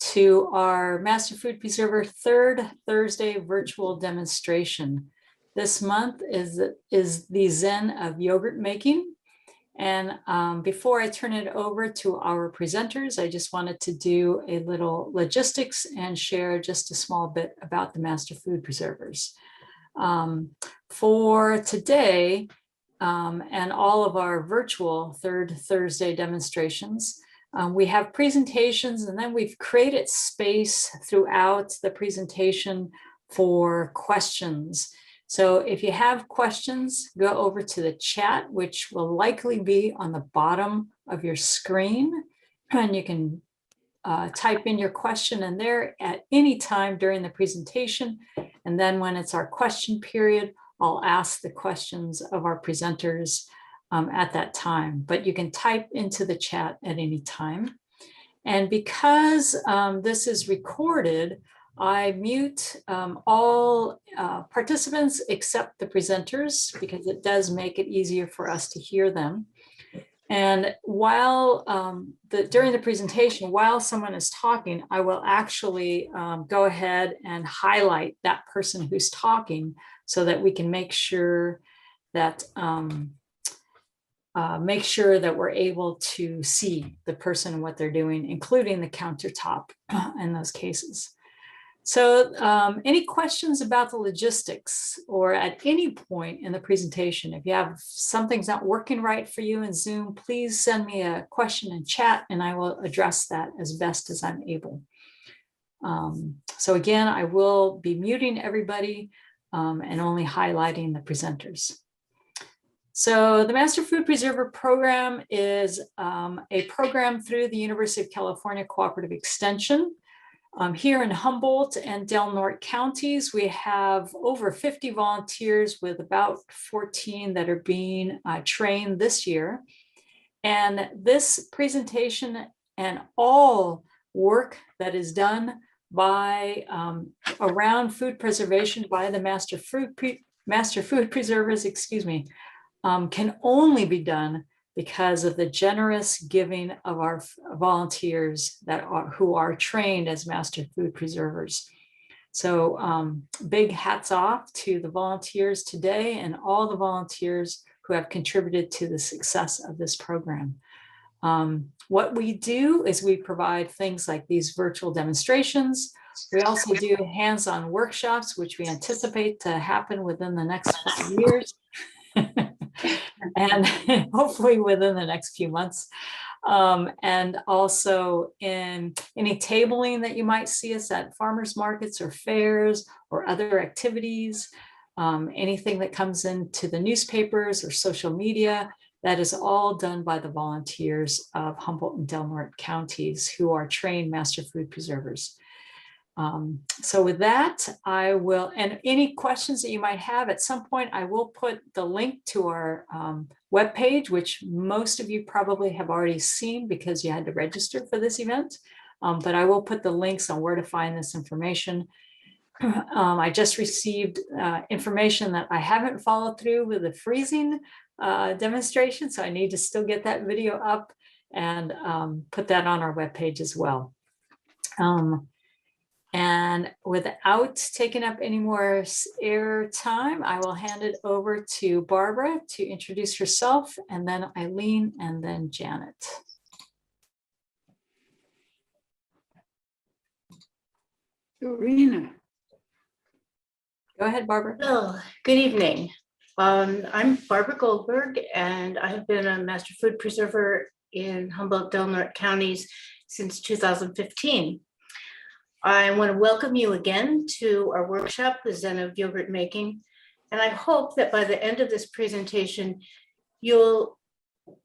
to our Master Food Preserver third Thursday virtual demonstration. This month is the Zen of Yogurt Making. And before I turn it over to our presenters, I just wanted to do a little logistics and share just a small bit about the Master Food Preservers. For today and all of our virtual third Thursday demonstrations, we have presentations, and then we've created space throughout the presentation for questions. So if you have questions, go over to the chat, which will likely be on the bottom of your screen, and you can type in your question in there at any time during the presentation. And then when it's our question period, I'll ask the questions of our presenters at that time, but you can type into the chat at any time. And because this is recorded, I mute all participants except the presenters, because it does make it easier for us to hear them. And while during the presentation, while someone is talking, I will actually go ahead and highlight that person who's talking so that we can make sure that we're able to see the person and what they're doing, including the countertop in those cases. So any questions about the logistics, or at any point in the presentation, if you have something's not working right for you in Zoom, please send me a question in chat and I will address that as best as I'm able. So again, I will be muting everybody and only highlighting the presenters. So the Master Food Preserver program is a program through the University of California Cooperative Extension. Here in Humboldt and Del Norte counties, we have over 50 volunteers with about 14 that are being trained this year. And this presentation and all work that is done by around food preservation by the Master Food Preservers, can only be done because of the generous giving of our volunteers who are trained as Master Food Preservers. So big hats off to the volunteers today and all the volunteers who have contributed to the success of this program. What we do is we provide things like these virtual demonstrations. We also do hands-on workshops, which we anticipate to happen within the next 5 years. And hopefully within the next few months. And also in any tabling that you might see us at farmers markets or fairs or other activities, anything that comes into the newspapers or social media, that is all done by the volunteers of Humboldt and Del Norte counties who are trained Master Food Preservers. So with that, I will, and any questions that you might have at some point, I will put the link to our webpage, which most of you probably have already seen because you had to register for this event. But I will put the links on where to find this information. I just received information that I haven't followed through with the freezing demonstration, so I need to still get that video up and put that on our webpage as well. And without taking up any more air time, I will hand it over to Barbara to introduce herself, and then Eileen, and then Janet. Dorina. Go ahead, Barbara. Well, good evening. I'm Barbara Goldberg, and I have been a Master Food Preserver in Humboldt, Del Norte counties since 2015. I want to welcome you again to our workshop, the Zen of Yogurt Making, and I hope that by the end of this presentation, you'll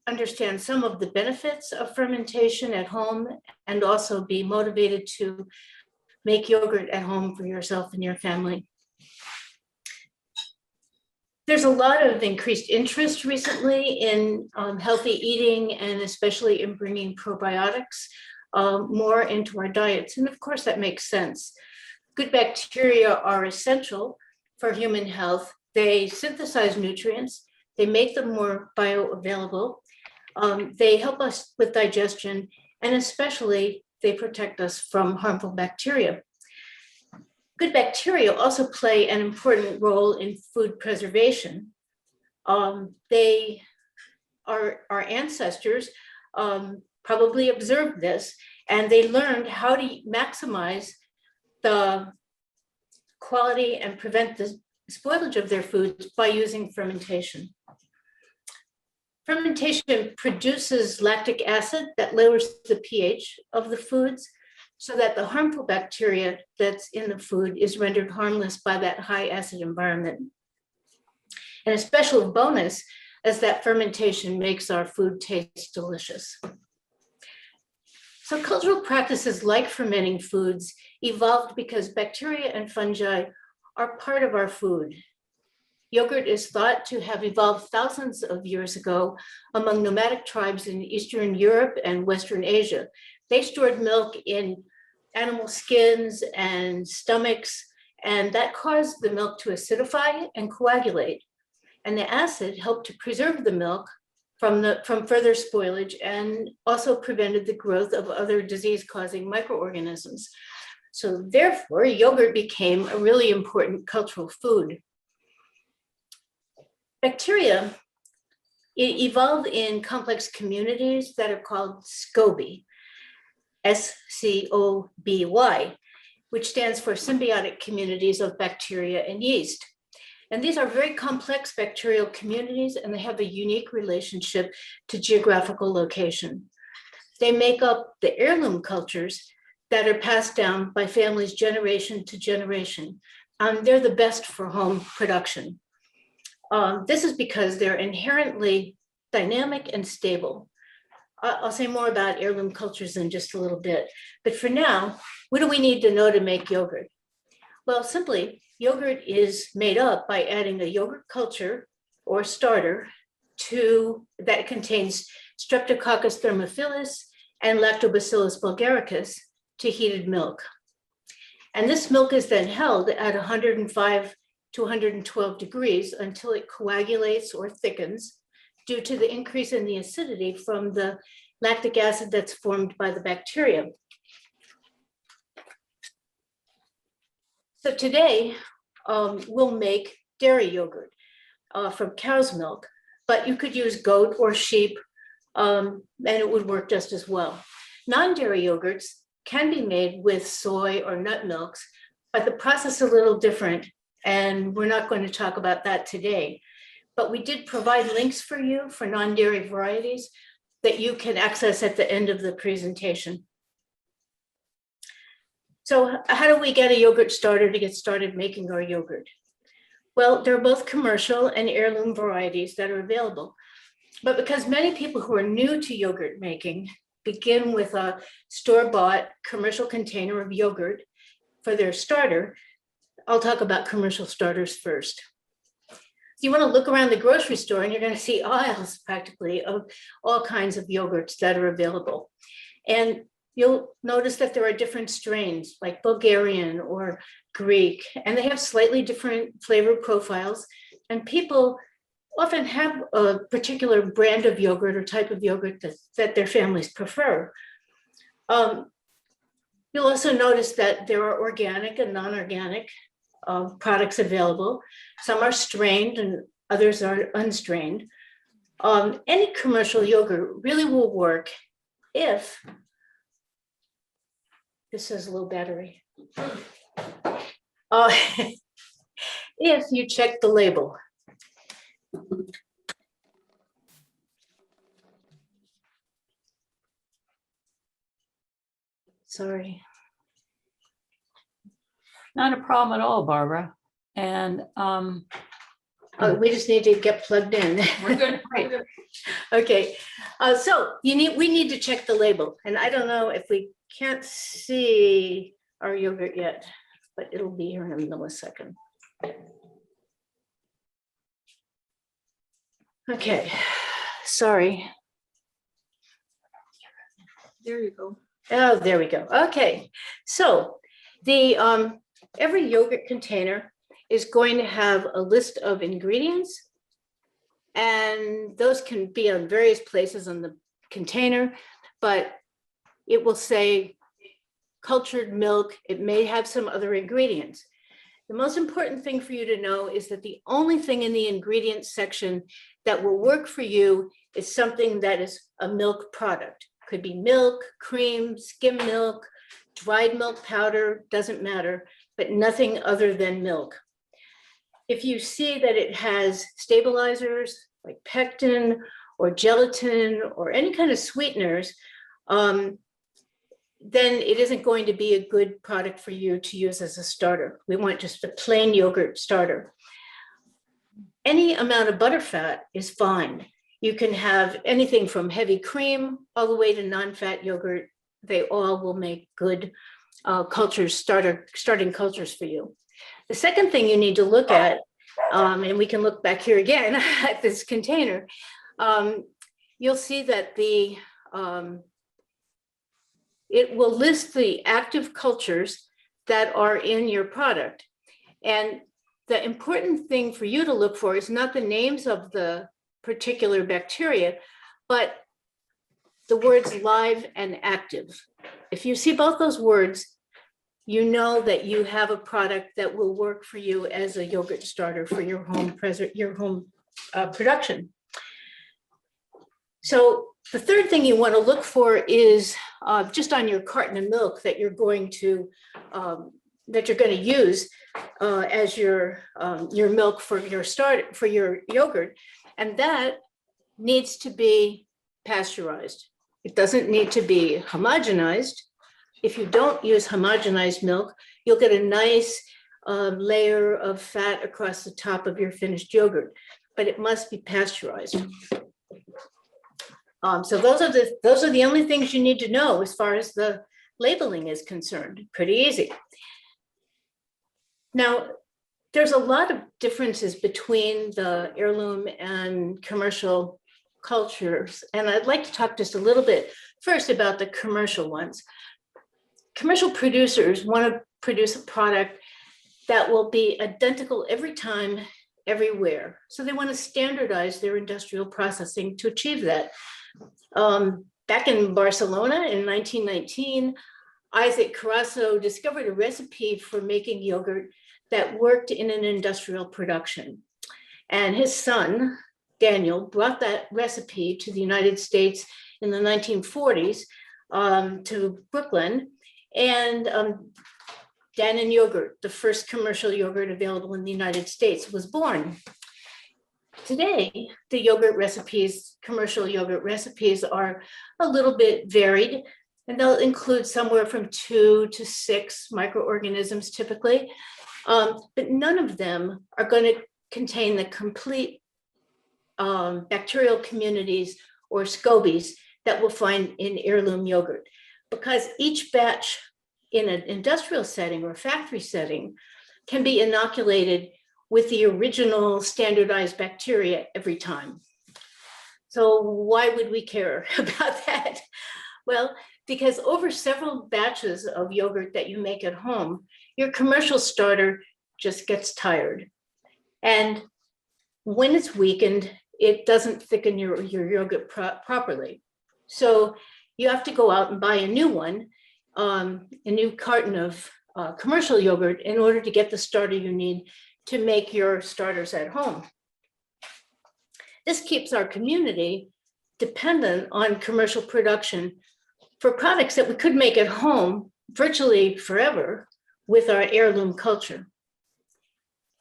understand some of the benefits of fermentation at home and also be motivated to make yogurt at home for yourself and your family. There's a lot of increased interest recently in healthy eating, and especially in bringing probiotics more into our diets. And of course, that makes sense. Good bacteria are essential for human health. They synthesize nutrients, they make them more bioavailable, they help us with digestion, and especially they protect us from harmful bacteria. Good bacteria also play an important role in food preservation. Our ancestors probably observed this, and they learned how to maximize the quality and prevent the spoilage of their foods by using fermentation. Fermentation produces lactic acid that lowers the pH of the foods so that the harmful bacteria that's in the food is rendered harmless by that high acid environment. And a special bonus is that fermentation makes our food taste delicious. So cultural practices like fermenting foods evolved because bacteria and fungi are part of our food. Yogurt is thought to have evolved thousands of years ago among nomadic tribes in Eastern Europe and Western Asia. They stored milk in animal skins and stomachs, and that caused the milk to acidify and coagulate. And the acid helped to preserve the milk from further spoilage and also prevented the growth of other disease-causing microorganisms. So therefore, yogurt became a really important cultural food. Bacteria evolve in complex communities that are called SCOBY, SCOBY, which stands for symbiotic communities of bacteria and yeast. And these are very complex bacterial communities, and they have a unique relationship to geographical location. They make up the heirloom cultures that are passed down by families generation to generation. They're the best for home production. This is because they're inherently dynamic and stable. I'll say more about heirloom cultures in just a little bit. But for now, what do we need to know to make yogurt? Well, simply, yogurt is made up by adding a yogurt culture or starter that contains Streptococcus thermophilus and Lactobacillus bulgaricus to heated milk. And this milk is then held at 105 to 112 degrees until it coagulates or thickens due to the increase in the acidity from the lactic acid that's formed by the bacteria. So today, we'll make dairy yogurt from cow's milk, but you could use goat or sheep, and it would work just as well. Non-dairy yogurts can be made with soy or nut milks, but the process is a little different, and we're not going to talk about that today. But we did provide links for you for non-dairy varieties that you can access at the end of the presentation. So how do we get a yogurt starter to get started making our yogurt? Well, there are both commercial and heirloom varieties that are available. But because many people who are new to yogurt making begin with a store-bought commercial container of yogurt for their starter, I'll talk about commercial starters first. You want to look around the grocery store and you're going to see aisles practically of all kinds of yogurts that are available. And you'll notice that there are different strains like Bulgarian or Greek, and they have slightly different flavor profiles. And people often have a particular brand of yogurt or type of yogurt that their families prefer. You'll also notice that there are organic and non-organic products available. Some are strained and others are unstrained. Any commercial yogurt really will work if, this has a low battery, if you check the label. Sorry. Not a problem at all, Barbara. And we just need to get plugged in. we're good. Right. Okay. So we need to check the label. And I don't know if we can't see our yogurt yet, but it'll be here in a millisecond. Okay. Sorry. There you go. Oh, there we go. Okay. So the every yogurt container is going to have a list of ingredients, and those can be on various places on the container, but it will say cultured milk. It may have some other ingredients. The most important thing for you to know is that the only thing in the ingredients section that will work for you is something that is a milk product. Could be milk, cream, skim milk, dried milk powder, doesn't matter, but nothing other than milk. If you see that it has stabilizers like pectin or gelatin or any kind of sweeteners, then it isn't going to be a good product for you to use as a starter. We want just a plain yogurt starter. Any amount of butterfat is fine. You can have anything from heavy cream all the way to non-fat yogurt. They all will make good starting cultures for you. The second thing you need to look at, and we can look back here again at this container, you'll see that it will list the active cultures that are in your product. And the important thing for you to look for is not the names of the particular bacteria, but the words live and active. If you see both those words, you know that you have a product that will work for you as a yogurt starter for your home production. So the third thing you want to look for is just on your carton of milk that you're going to use as your milk for your yogurt, and that needs to be pasteurized. It doesn't need to be homogenized. If you don't use homogenized milk, you'll get a nice layer of fat across the top of your finished yogurt, but it must be pasteurized. So those are the only things you need to know as far as the labeling is concerned. Pretty easy. Now, there's a lot of differences between the heirloom and commercial cultures, and I'd like to talk just a little bit first about the commercial ones. Commercial producers want to produce a product that will be identical every time, everywhere. So they want to standardize their industrial processing to achieve that. Back in Barcelona in 1919, Isaac Carasso discovered a recipe for making yogurt that worked in an industrial production. And his son, Daniel, brought that recipe to the United States in the 1940s to Brooklyn. And Dannon yogurt, the first commercial yogurt available in the United States, was born. Today, the yogurt recipes, commercial yogurt recipes, are a little bit varied, and they'll include somewhere from 2 to 6 microorganisms typically, but none of them are going to contain the complete bacterial communities or scobies that we'll find in heirloom yogurt, because each batch in an industrial setting or factory setting can be inoculated with the original standardized bacteria every time. So why would we care about that? Well, because over several batches of yogurt that you make at home, your commercial starter just gets tired. And when it's weakened, it doesn't thicken your yogurt properly. So you have to go out and buy a new one, a new carton of commercial yogurt in order to get the starter you need to make your starters at home. This keeps our community dependent on commercial production for products that we could make at home virtually forever with our heirloom culture.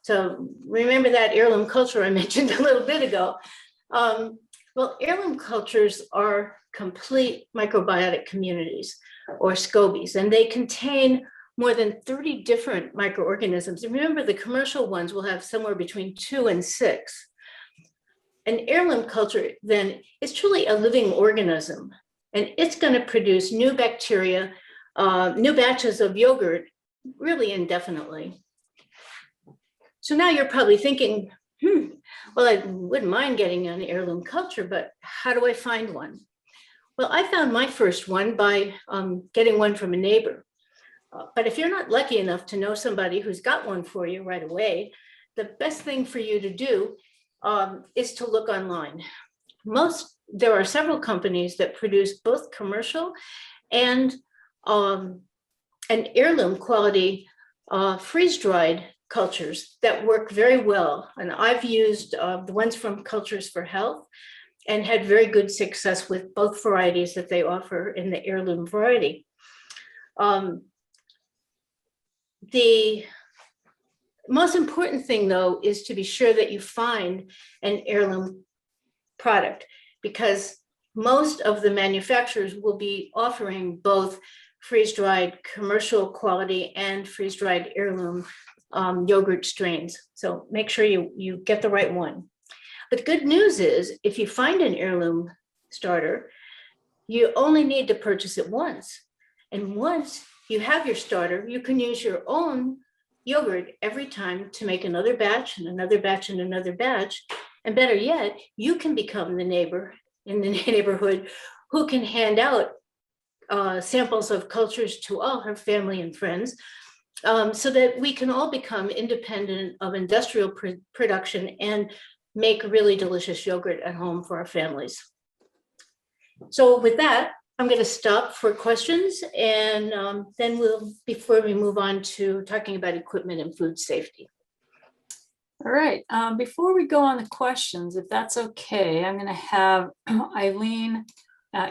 So remember that heirloom culture I mentioned a little bit ago. Well, heirloom cultures are complete microbiotic communities or scobies, and they contain more than 30 different microorganisms. And remember, the commercial ones will have somewhere between 2 and 6. An heirloom culture then is truly a living organism, and it's going to produce new bacteria, new batches of yogurt really indefinitely. So now you're probably thinking, well, I wouldn't mind getting an heirloom culture, but how do I find one? Well, I found my first one by getting one from a neighbor. But if you're not lucky enough to know somebody who's got one for you right away, the best thing for you to do is to look online. There are several companies that produce both commercial and and heirloom quality freeze-dried cultures that work very well. And I've used the ones from Cultures for Health and had very good success with both varieties that they offer in the heirloom variety. The most important thing, though, is to be sure that you find an heirloom product, because most of the manufacturers will be offering both freeze-dried commercial quality and freeze-dried heirloom yogurt strains. So make sure you get the right one. But the good news is, if you find an heirloom starter, you only need to purchase it once. And once you have your starter, you can use your own yogurt every time to make another batch and another batch and another batch. And better yet, you can become the neighbor in the neighborhood who can hand out samples of cultures to all her family and friends, so that we can all become independent of industrial production and make really delicious yogurt at home for our families. So with that, I'm going to stop for questions, and then before we move on to talking about equipment and food safety. All right, before we go on the questions, if that's okay, I'm going to have Eileen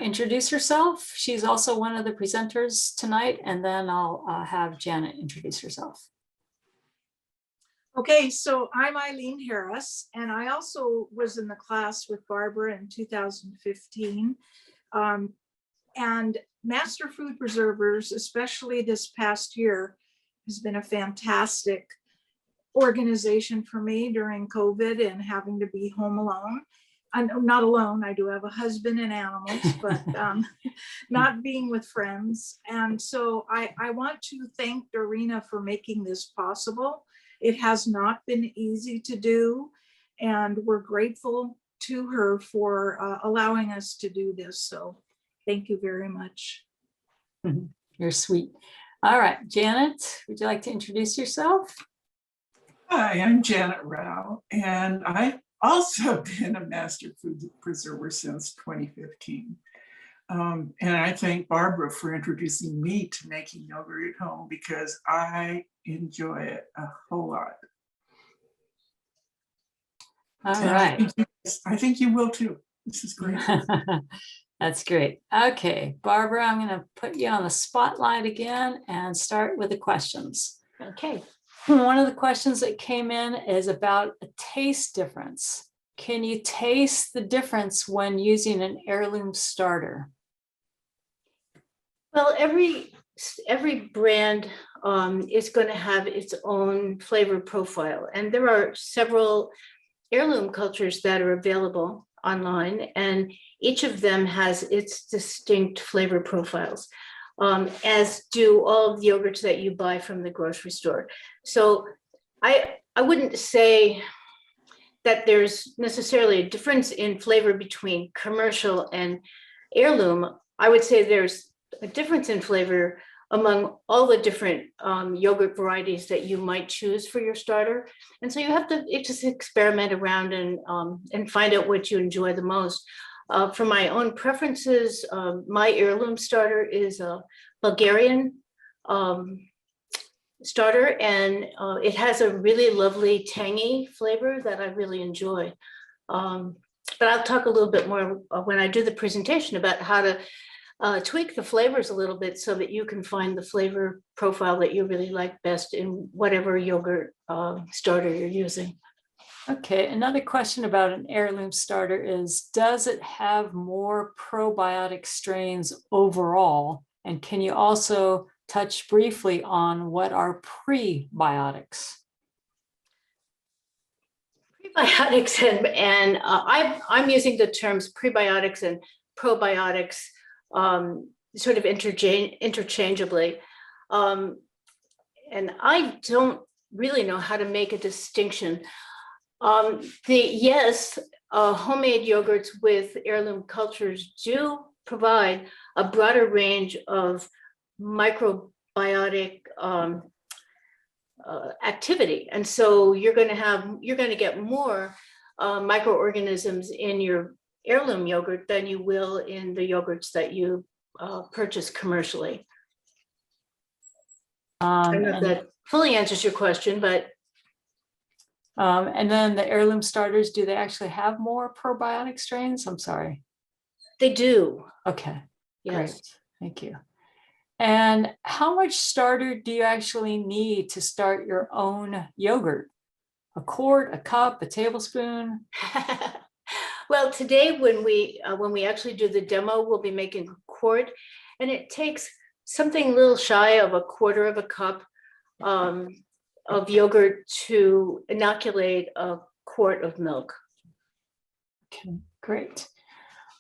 introduce herself. She's also one of the presenters tonight, and then I'll have Janet introduce herself. Okay, so I'm Eileen Harris, and I also was in the class with Barbara in 2015. And Master Food Preservers, especially this past year, has been a fantastic organization for me during COVID and having to be home alone. I'm not alone, I do have a husband and animals, but not being with friends. And so I want to thank Dorina for making this possible. It has not been easy to do, and we're grateful to her for allowing us to do this. So thank you very much. You're sweet. All right, Janet, would you like to introduce yourself? Hi, I'm Janet Rao, and I've also been a Master Food Preserver since 2015. And I thank Barbara for introducing me to making yogurt at home, because I enjoy it a whole lot. All right. I think you will too. This is great. That's great. Okay, Barbara, I'm going to put you on the spotlight again and start with the questions. Okay. One of the questions that came in is about a taste difference. Can you taste the difference when using an heirloom starter? Well, every brand is going to have its own flavor profile, and there are several heirloom cultures that are available online, and each of them has its distinct flavor profiles, as do all of the yogurts that you buy from the grocery store. So I wouldn't say that there's necessarily a difference in flavor between commercial and heirloom. I would say there's a difference in flavor among all the different yogurt varieties that you might choose for your starter. And so you have to just experiment around and find out what you enjoy the most. For my own preferences, my heirloom starter is a Bulgarian starter, and it has a really lovely tangy flavor that I really enjoy. But I'll talk a little bit more when I do the presentation about how to tweak the flavors a little bit so that you can find the flavor profile that you really like best in whatever yogurt starter you're using. Okay, another question about an heirloom starter is, does it have more probiotic strains overall? And can you also touch briefly on what are prebiotics? Prebiotics and I'm using the terms prebiotics and probiotics sort of interchangeably. And I don't really know how to make a distinction. Yes, homemade yogurts with heirloom cultures do provide a broader range of microbiotic activity, and so you're going to get more microorganisms in your heirloom yogurt than you will in the yogurts that you purchase commercially. I don't know if that fully answers your question, but and then the heirloom starters, do they actually have more probiotic strains? I'm sorry. they do. Okay, great. Yes. Thank you. And how much starter do you actually need to start your own yogurt? A quart, a cup, a tablespoon? Well, today when we actually do the demo, we'll be making a quart, and it takes something a little shy of a quarter of a cup of yogurt to inoculate a quart of milk. Okay, great.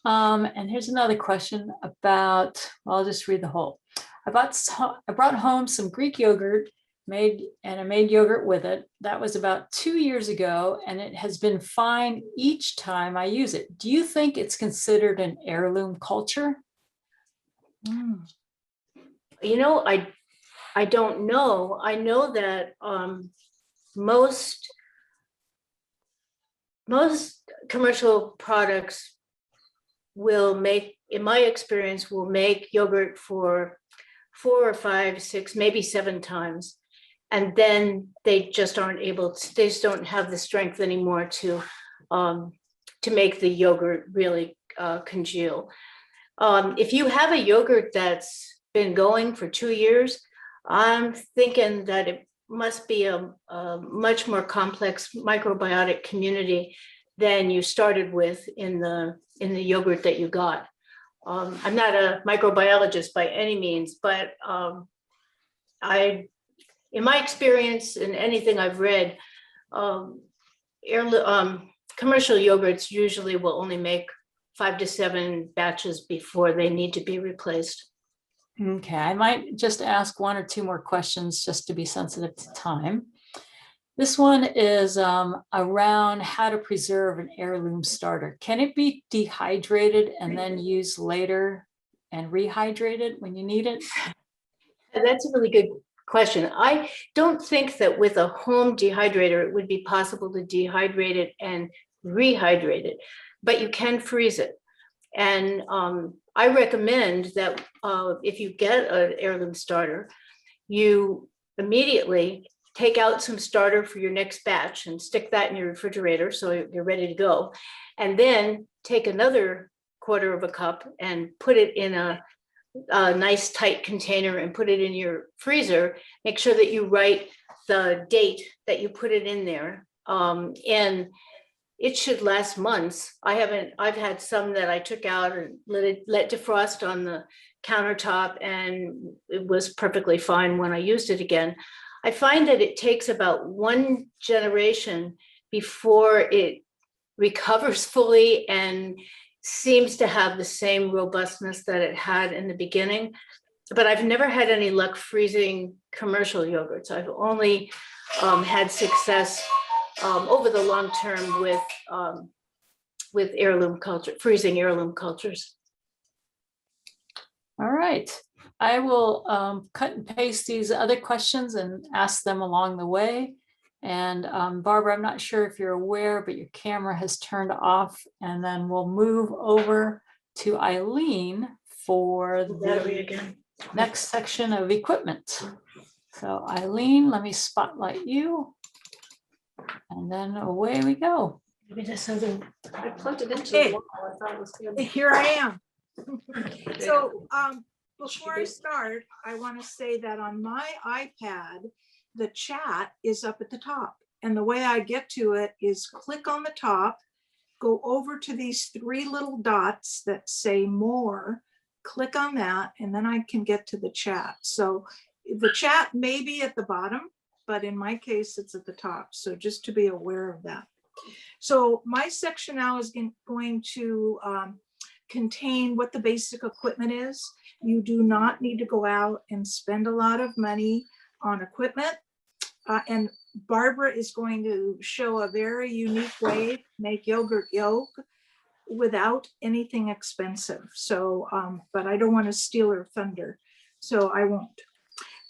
And here's another question about, well, I'll just read the whole. I brought home some Greek yogurt and I made yogurt with it. That was about 2 years ago, and it has been fine each time I use it. Do you think it's considered an heirloom culture? You know, I don't know. I know that most commercial products will make, in my experience, will make yogurt for 4 or 5, 6, maybe 7 times. And then they just aren't able to, they just don't have the strength anymore to make the yogurt really congeal. If you have a yogurt that's been going for 2 years, I'm thinking that it must be a much more complex microbiotic community than you started with in the yogurt that you got. I'm not a microbiologist by any means, but in my experience and anything I've read, commercial yogurts usually will only make 5 to 7 batches before they need to be replaced. Okay, I might just ask 1 or 2 more questions just to be sensitive to time. This one is around how to preserve an heirloom starter. Can it be dehydrated and then used later and rehydrated when you need it? That's a really good question. I don't think that with a home dehydrator, it would be possible to dehydrate it and rehydrate it, but you can freeze it. And I recommend that if you get an heirloom starter, you immediately take out some starter for your next batch and stick that in your refrigerator so you're ready to go. And then take another quarter of a cup and put it in a nice tight container and put it in your freezer. Make sure that you write the date that you put it in there. And it should last months. I've had some that I took out and let defrost on the countertop, and it was perfectly fine when I used it again. I find that it takes about 1 generation before it recovers fully and seems to have the same robustness that it had in the beginning. But I've never had any luck freezing commercial yogurts. I've only had success over the long term with heirloom culture, freezing heirloom cultures. All right, I will cut and paste these other questions and ask them along the way. And Barbara, I'm not sure if you're aware, but your camera has turned off, and then we'll move over to Eileen for the next section of equipment. So Eileen, let me spotlight you. And then away we go. Maybe this other, I plugged it into Hey. the wall. I thought it was good. Here I am. So before I start, I want to say that on my iPad, the chat is up at the top. And the way I get to it is click on the top, go over to these 3 little dots that say more, click on that, and then I can get to the chat. So the chat may be at the bottom, but in my case, it's at the top. So just to be aware of that. So my section now is going to contain what the basic equipment is. You do not need to go out and spend a lot of money on equipment. And Barbara is going to show a very unique way to make yogurt yolk without anything expensive. So, but I don't want to steal her thunder, so I won't.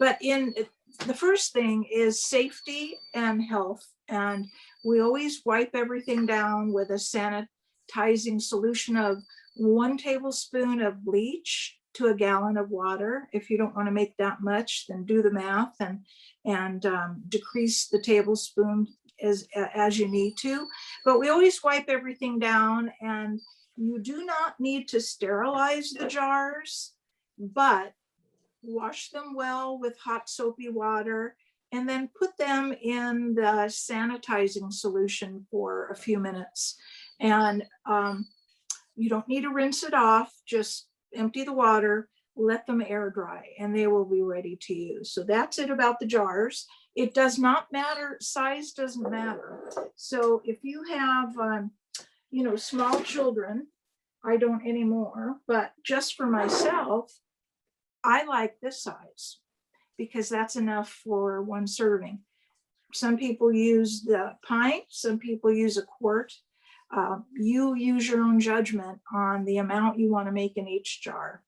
But the first thing is safety and health. And we always wipe everything down with a sanitizing solution of 1 tablespoon of bleach to a gallon of water. If you don't want to make that much, then do the math and decrease the tablespoon as you need to. But we always wipe everything down, and you do not need to sterilize the jars, but wash them well with hot soapy water, and then put them in the sanitizing solution for a few minutes. And you don't need to rinse it off, just empty the water, let them air dry, and they will be ready to use. So that's it about the jars. It does not matter, size doesn't matter. So if you have, small children, I don't anymore, but just for myself, I like this size because that's enough for one serving. Some people use the pint, some people use a quart. You use your own judgment on the amount you want to make in each jar.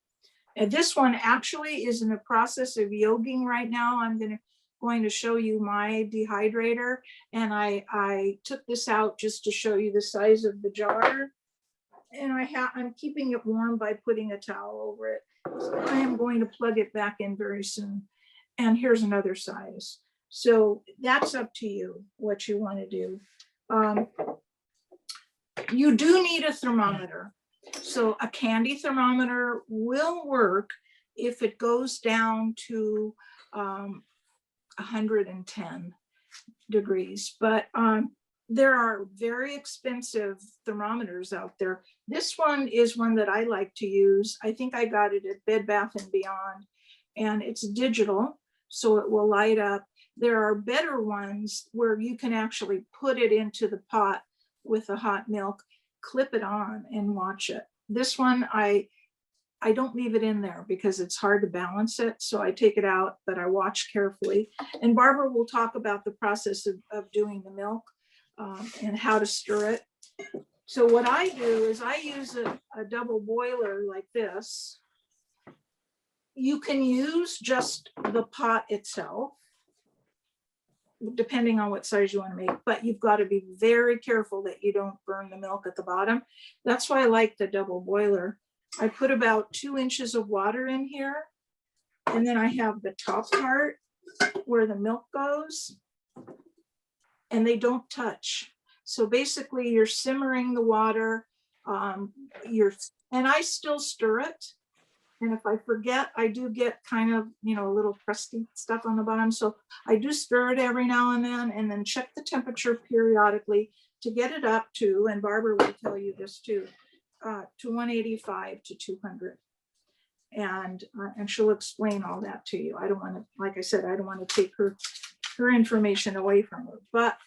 And this one actually is in the process of yogging right now. I'm going to show you my dehydrator, and I took this out just to show you the size of the jar. And I'm keeping it warm by putting a towel over it. So I am going to plug it back in very soon. And here's another size. So that's up to you what you want to do. You do need a thermometer. So a candy thermometer will work if it goes down to 110 degrees. But there are very expensive thermometers out there. This one is one that I like to use. I think I got it at Bed Bath & Beyond, and it's digital, so it will light up. There are better ones where you can actually put it into the pot with the hot milk, clip it on, and watch it. This one, I don't leave it in there because it's hard to balance it. So I take it out, but I watch carefully. And Barbara will talk about the process of doing the milk and how to stir it. So what I do is I use a double boiler like this. You can use just the pot itself, depending on what size you want to make, but you've got to be very careful that you don't burn the milk at the bottom. That's why I like the double boiler. I put about 2 inches of water in here, and then I have the top part where the milk goes, and they don't touch. So basically you're simmering the water, and I still stir it. And if I forget, I do get kind of, a little crusty stuff on the bottom. So I do stir it every now and then check the temperature periodically to get it up to, and Barbara will tell you this too, to 185 to 200. And she'll explain all that to you. I don't want to, like I said, I don't want to take her information away from her, but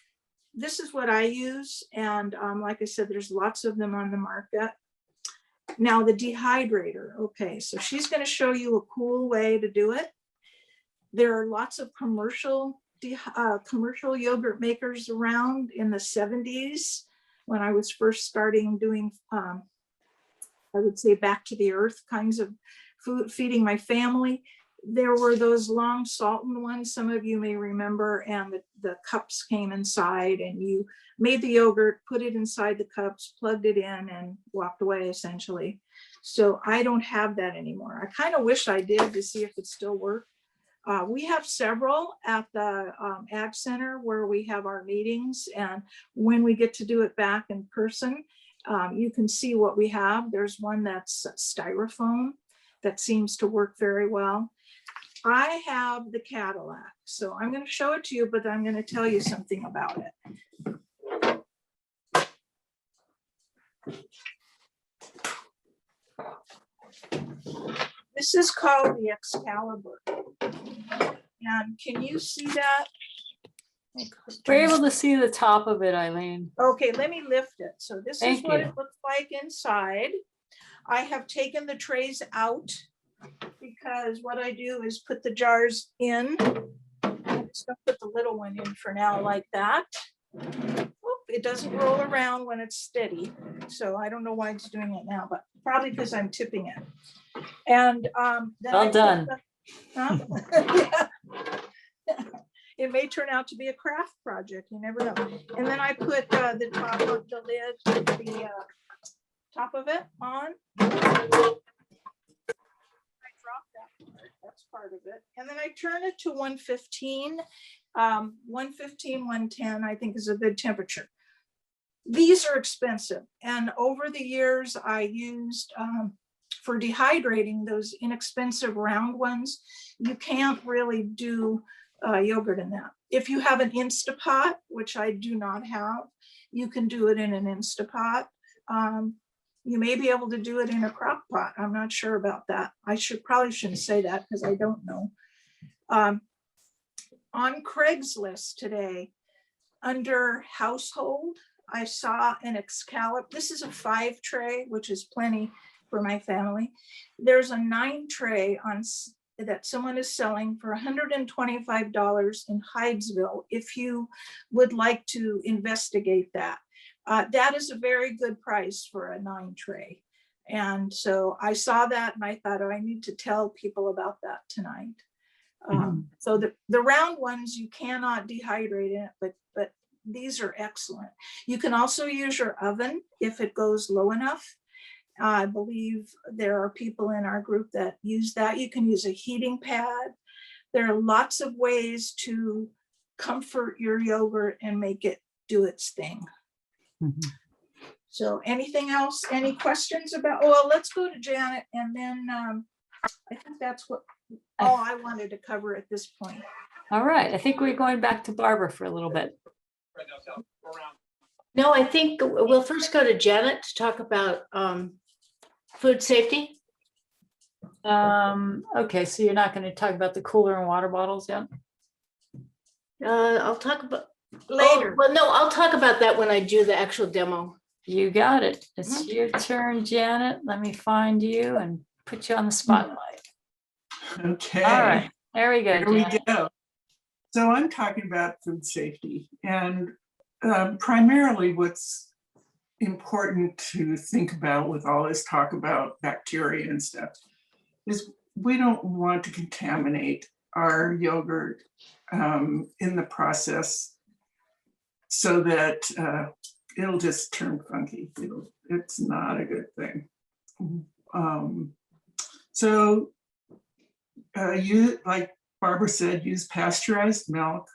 this is what I use. And like I said, there's lots of them on the market. Now the dehydrator. Okay, so she's going to show you a cool way to do it. There are lots of commercial yogurt makers around. In the 70s, when I was first starting doing, I would say back to the earth kinds of food, feeding my family. There were those long Salton ones, some of you may remember, and the cups came inside, and you made the yogurt, put it inside the cups, plugged it in, and walked away essentially. So I don't have that anymore. I kind of wish I did to see if it still worked. We have several at the Ag Center where we have our meetings, and when we get to do it back in person, you can see what we have. There's one that's styrofoam that seems to work very well. I have the Cadillac, so I'm going to show it to you, but I'm going to tell you something about it. This is called the Excalibur. And can you see that? We're able to see the top of it, Eileen. Okay, let me lift it. So this Thank is what you. it looks like inside. I have taken the trays out because what I do is put the jars in. I'm just gonna put the little one in for now like that. Oop, it doesn't roll around when it's steady. So I don't know why it's doing it now, but probably because I'm tipping it. And then Well done. Yeah. It may turn out to be a craft project, you never know. And then I put the top of the lid, the top of it on. That's part of it. And then I turn it to 115. 115, 110, I think is a good temperature. These are expensive. And over the years, I used for dehydrating those inexpensive round ones. You can't really do yogurt in that. If you have an Instapot, which I do not have, you can do it in an Instapot. You may be able to do it in a crock pot. I'm not sure about that. I probably shouldn't say that because I don't know. On Craigslist today, under household, I saw an Excalibur. This is a 5 tray, which is plenty for my family. There's a 9 tray that someone is selling for $125 in Hydesville. If you would like to investigate that, that is a very good price for a 9 tray. And so I saw that and I thought, oh, I need to tell people about that tonight. So the round ones you cannot dehydrate in it, but these are excellent. You can also use your oven if it goes low enough. I believe there are people in our group that use that. You can use a heating pad. There are lots of ways to comfort your yogurt and make it do its thing. Mhm. So anything else? Any questions about, well, let's go to Janet and then I think that's all I wanted to cover at this point. All right, I think we're going back to Barbara for a little bit. No, I think we'll first go to Janet to talk about food safety. Okay, so you're not going to talk about the cooler and water bottles yet? I'll talk about Later. Oh, well, no, I'll talk about that when I do the actual demo. You got it. It's your turn, Janet. Let me find you and put you on the spotlight. Okay. All right, there we go. Here we Janet. go. So I'm talking about food safety, and primarily what's important to think about with all this talk about bacteria and stuff is we don't want to contaminate our yogurt in the process so that it'll just turn funky. It's not a good thing. So you, like Barbara said, use pasteurized milk.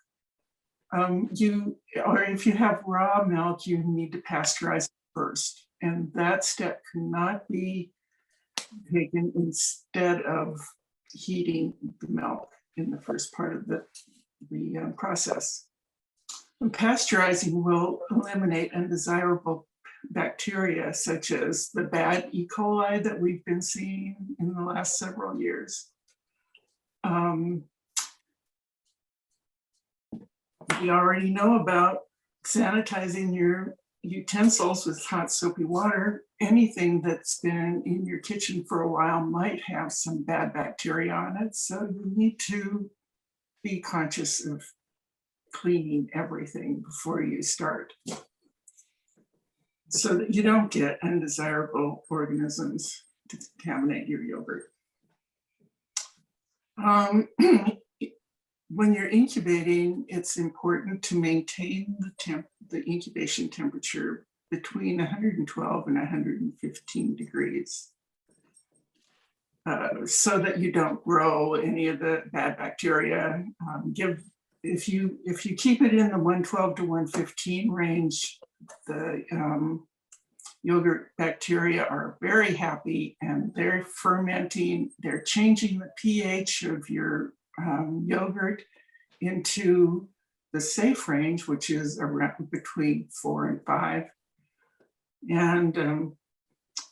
Or if you have raw milk, you need to pasteurize it first. And that step cannot be taken instead of heating the milk in the first part of the process. And pasteurizing will eliminate undesirable bacteria such as the bad E. coli that we've been seeing in the last several years. We already know about sanitizing your utensils with hot soapy water. Anything that's been in your kitchen for a while might have some bad bacteria on it. So you need to be conscious of cleaning everything before you start so that you don't get undesirable organisms to contaminate your yogurt. When you're incubating, it's important to maintain the incubation temperature between 112 and 115 degrees so that you don't grow any of the bad bacteria. If you keep it in the 112 to 115 range, the yogurt bacteria are very happy and they're fermenting. They're changing the pH of your yogurt into the safe range, which is around between 4 and 5. And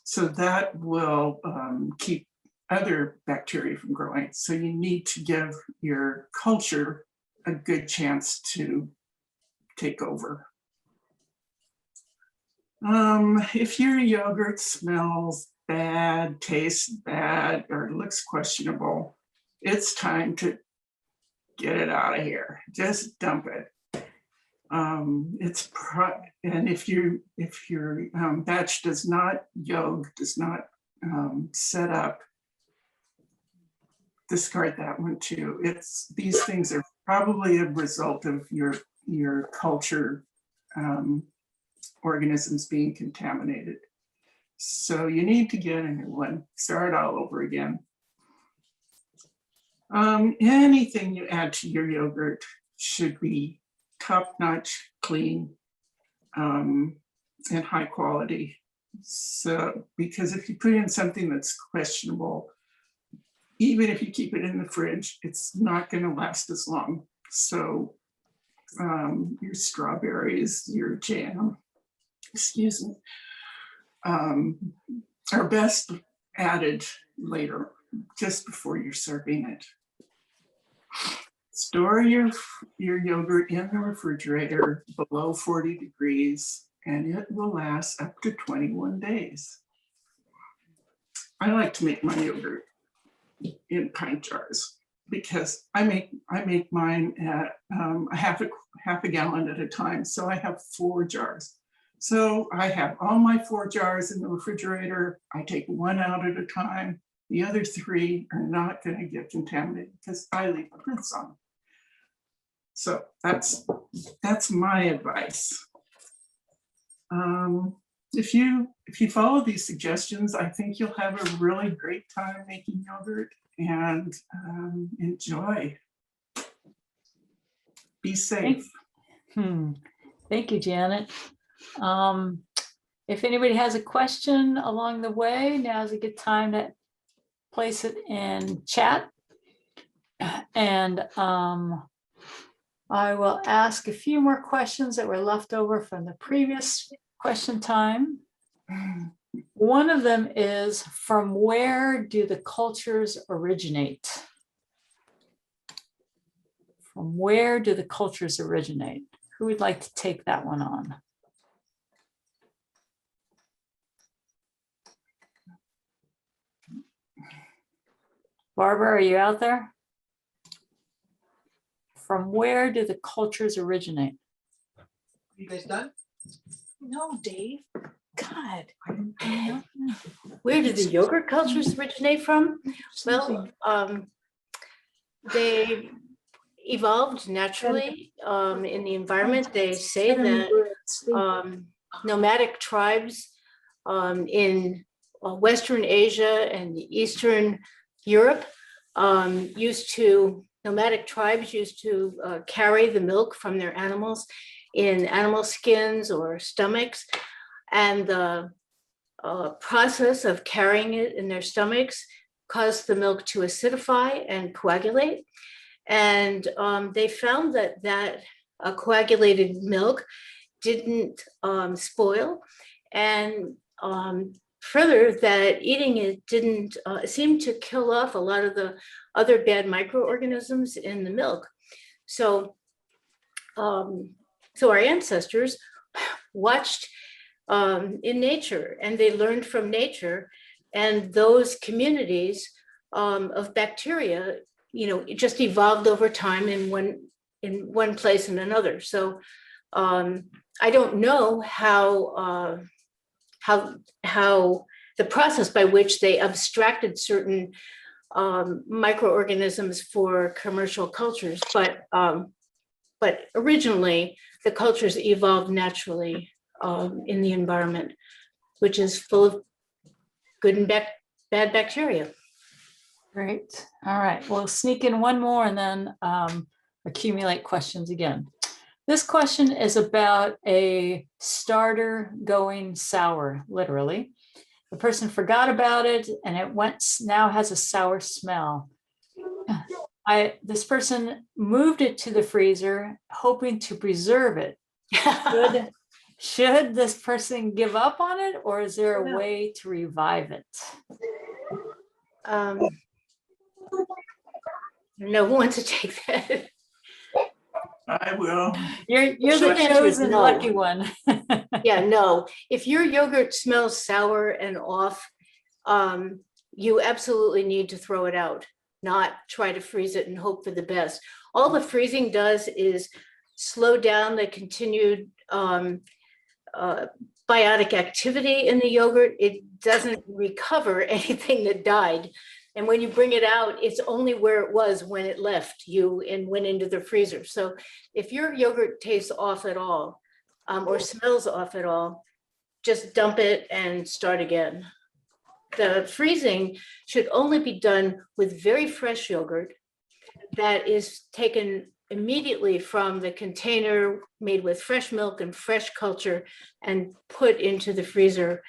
so that will keep other bacteria from growing. So you need to give your culture a good chance to take over. If your yogurt smells bad, tastes bad, or looks questionable, it's time to get it out of here. Just dump it. And if your batch does not set up, discard that one too. These things are probably a result of your culture organisms being contaminated. So you need to get a new one, start all over again. Anything you add to your yogurt should be top-notch, clean, and high quality. So, because if you put in something that's questionable, even if you keep it in the fridge, it's not going to last as long. So, your strawberries, your jam, excuse me, are best added later, just before you're serving it. Store your yogurt in the refrigerator below 40 degrees, and it will last up to 21 days. I like to make my yogurt in pint jars because I make mine at half a gallon at a time. So I have 4 jars. So I have all my 4 jars in the refrigerator. I take one out at a time. The other 3 are not going to get contaminated because I leave the lids on. So that's my advice. If you follow these suggestions, I think you'll have a really great time making yogurt and enjoy. Be safe. Thank you, Janet. If anybody has a question along the way, now's a good time to place it in chat. And I will ask a few more questions that were left over from the previous question time. One of them is, from where do the cultures originate? From where do the cultures originate? Who would like to take that one on? Barbara, are you out there? From where do the cultures originate? You guys done? No, Dave. God. Where do the yogurt cultures originate from? Well, they evolved naturally in the environment. They say that nomadic tribes in Western Asia and Eastern Europe nomadic tribes used to carry the milk from their animals in animal skins or stomachs. And the process of carrying it in their stomachs caused the milk to acidify and coagulate. And they found that coagulated milk didn't spoil. And further, that eating it didn't seem to kill off a lot of the other bad microorganisms in the milk. So, so our ancestors watched in nature, and they learned from nature, and those communities of bacteria, it just evolved over time in one place and another. So I don't know how the process by which they abstracted certain microorganisms for commercial cultures, but originally the cultures evolved naturally in the environment, which is full of good and bad bacteria. Great. All right. We'll sneak in one more and then accumulate questions again. This question is about a starter going sour, literally. The person forgot about it and it now has a sour smell. This person moved it to the freezer, hoping to preserve it. Should this person give up on it, or is there a way to revive it? No one wants to take that. I will. You're the Short answer is chosen no. lucky one. Yeah, no. If your yogurt smells sour and off, you absolutely need to throw it out, not try to freeze it and hope for the best. All the freezing does is slow down the continued biotic activity in the yogurt. It doesn't recover anything that died. And when you bring it out, it's only where it was when it left you and went into the freezer. So if your yogurt tastes off at all or smells off at all, just dump it and start again. The freezing should only be done with very fresh yogurt that is taken immediately from the container made with fresh milk and fresh culture and put into the freezer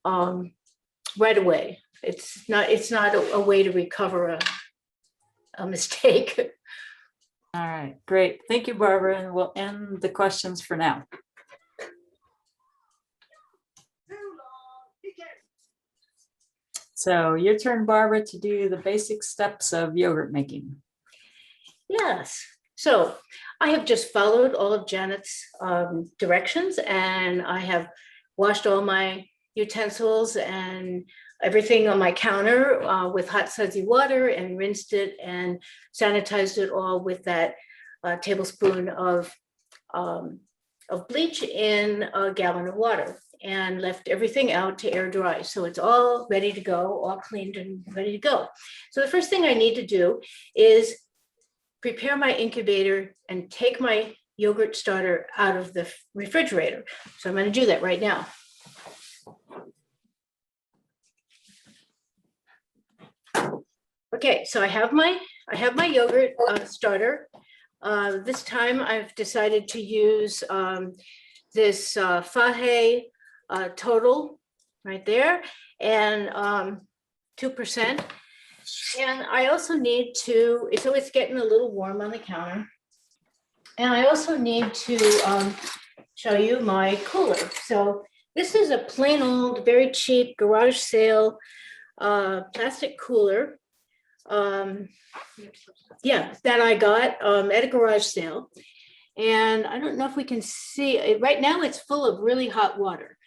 right away. It's not a way to recover a mistake. All right, great. Thank you, Barbara. And we'll end the questions for now. So your turn, Barbara, to do the basic steps of yogurt making. Yes. So I have just followed all of Janet's directions, and I have washed all my utensils and everything on my counter with hot sudsy water, and rinsed it and sanitized it all with that tablespoon of bleach in a gallon of water, and left everything out to air dry. So it's all ready to go, all cleaned and ready to go. So the first thing I need to do is prepare my incubator and take my yogurt starter out of the refrigerator. So I'm going to do that right now. Okay, so I have my yogurt starter. This time I've decided to use this Fahe total right there, and 2%. And I also need to, so it's getting a little warm on the counter. And I also need to show you my cooler. So this is a plain old, very cheap garage sale plastic cooler. Yeah, that I got at a garage sale. And I don't know if we can see it. Right now it's full of really hot water.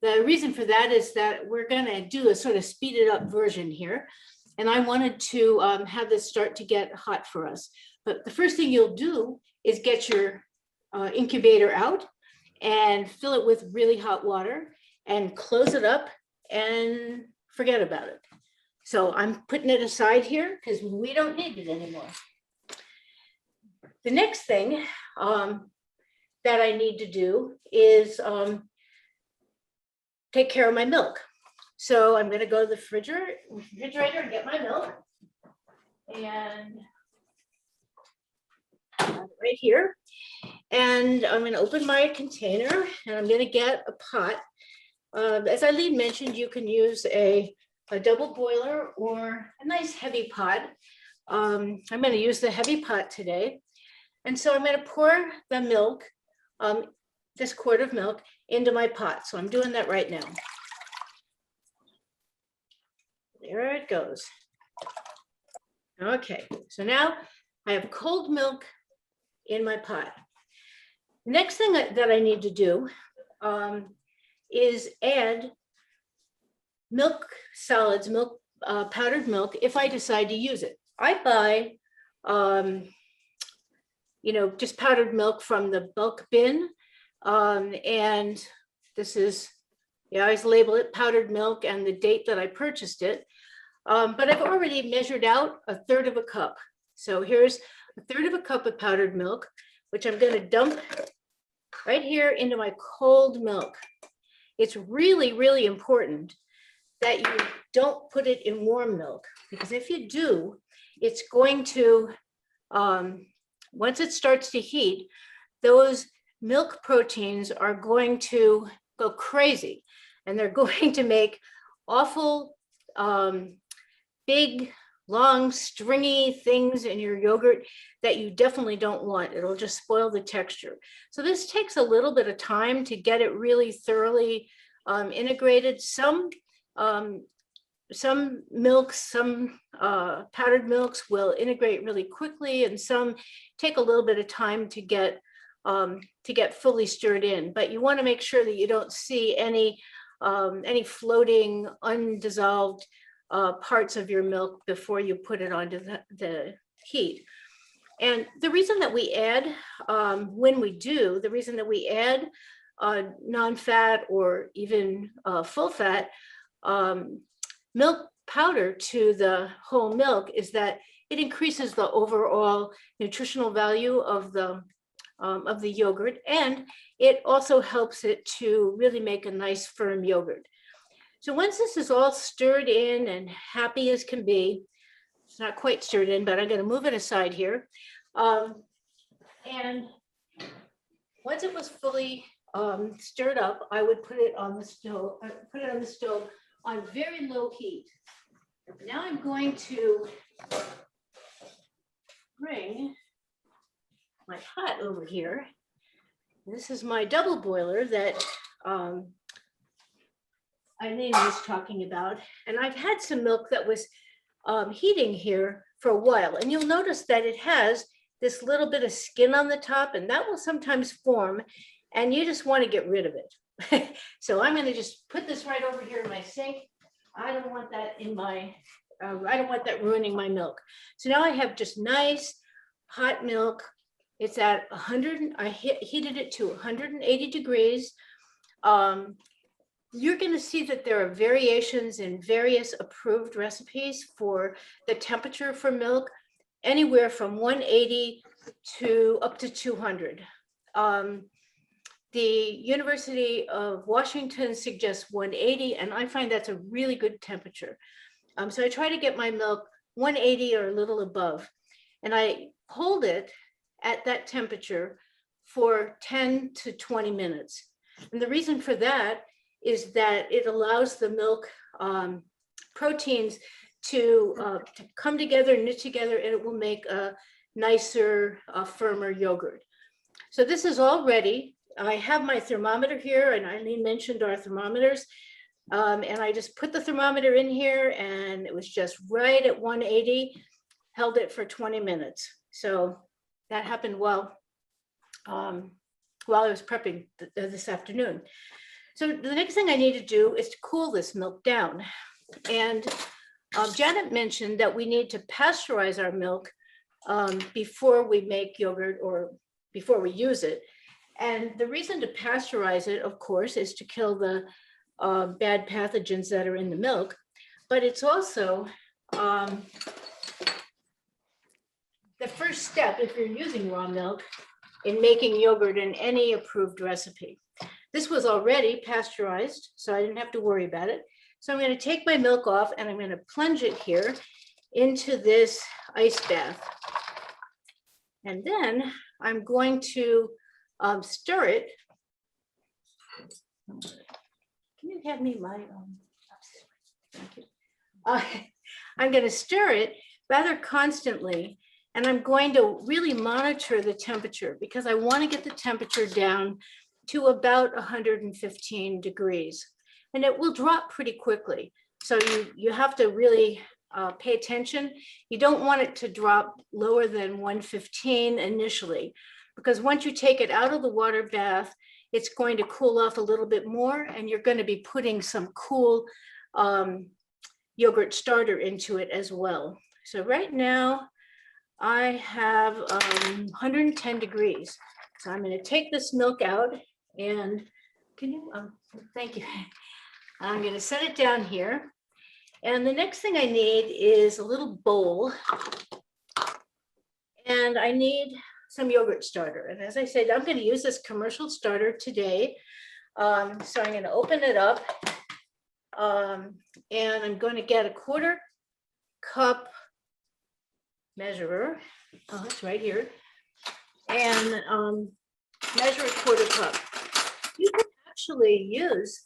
The reason for that is that we're going to do a sort of speeded up version here. And I wanted to have this start to get hot for us. But the first thing you'll do is get your incubator out and fill it with really hot water and close it up and forget about it. So I'm putting it aside here because we don't need it anymore. The next thing that I need to do is take care of my milk. So I'm going to go to the refrigerator and get my milk. And right here. And I'm going to open my container and I'm going to get a pot. As Eileen mentioned, you can use a double boiler or a nice heavy pot. I'm going to use the heavy pot today. And so I'm going to pour the milk, this quart of milk, into my pot. So I'm doing that right now. There it goes. Okay, so now I have cold milk in my pot. Next thing that I need to do is add milk solids, powdered milk, if I decide to use it. I buy, just powdered milk from the bulk bin. And this is, I always label it powdered milk and the date that I purchased it. But I've already measured out 1/3 of a cup. So here's 1/3 of a cup of powdered milk, which I'm going to dump right here into my cold milk. It's really, really important that you don't put it in warm milk, because if you do, it's going to, once it starts to heat, those milk proteins are going to go crazy, and they're going to make awful, big, long, stringy things in your yogurt that you definitely don't want. It'll just spoil the texture. So this takes a little bit of time to get it really thoroughly integrated. Some milks, some powdered milks will integrate really quickly, and some take a little bit of time to get fully stirred in. But you want to make sure that you don't see any floating, undissolved parts of your milk before you put it onto the heat. And the reason that we add, the reason that we add non-fat or even full fat milk powder to the whole milk is that it increases the overall nutritional value of the yogurt, and it also helps it to really make a nice firm yogurt. So once this is all stirred in and happy as can be, it's not quite stirred in, but I'm going to move it aside here. And once it was fully stirred up, I would put it on the stove, on very low heat. Now I'm going to bring my pot over here. This is my double boiler that Eileen was talking about. And I've had some milk that was heating here for a while. And you'll notice that it has this little bit of skin on the top, and that will sometimes form, and you just want to get rid of it. So I'm going to just put this right over here in my sink. I don't want that in my, I don't want that ruining my milk. So now I have just nice hot milk. It's at 100, I heated it to 180 degrees. You're going to see that there are variations in various approved recipes for the temperature for milk, anywhere from 180 to up to 200. The University of Washington suggests 180, and I find that's a really good temperature. So I try to get my milk 180 or a little above, and I hold it at that temperature for 10 to 20 minutes. And the reason for that is that it allows the milk proteins to come together, knit together, and it will make a nicer, firmer yogurt. So this is all ready. I have my thermometer here, and Eileen mentioned our thermometers. And I just put the thermometer in here, and it was just right at 180, held it for 20 minutes. So that happened while I was prepping this afternoon. So the next thing I need to do is to cool this milk down. And Janet mentioned that we need to pasteurize our milk before we make yogurt or before we use it. And the reason to pasteurize it, of course, is to kill the bad pathogens that are in the milk. But it's also the first step if you're using raw milk in making yogurt in any approved recipe. This was already pasteurized, so I didn't have to worry about it. So I'm going to take my milk off, and I'm going to plunge it here into this ice bath. And then I'm going to stir it. Can you have me my, thank you. I'm going to stir it rather constantly, and I'm going to really monitor the temperature because I want to get the temperature down to about 115 degrees. And it will drop pretty quickly. So you have to really pay attention. You don't want it to drop lower than 115 initially, because once you take it out of the water bath, it's going to cool off a little bit more, and you're going to be putting some cool yogurt starter into it as well. So right now I have 110 degrees. So I'm going to take this milk out, and can you, thank you. I'm going to set it down here. And the next thing I need is a little bowl. And I need some yogurt starter. And as I said, I'm going to use this commercial starter today. So I'm going to open it up. And I'm going to get a 1/4 cup measurer. Oh, it's right here. And measure a 1/4 cup. You can actually use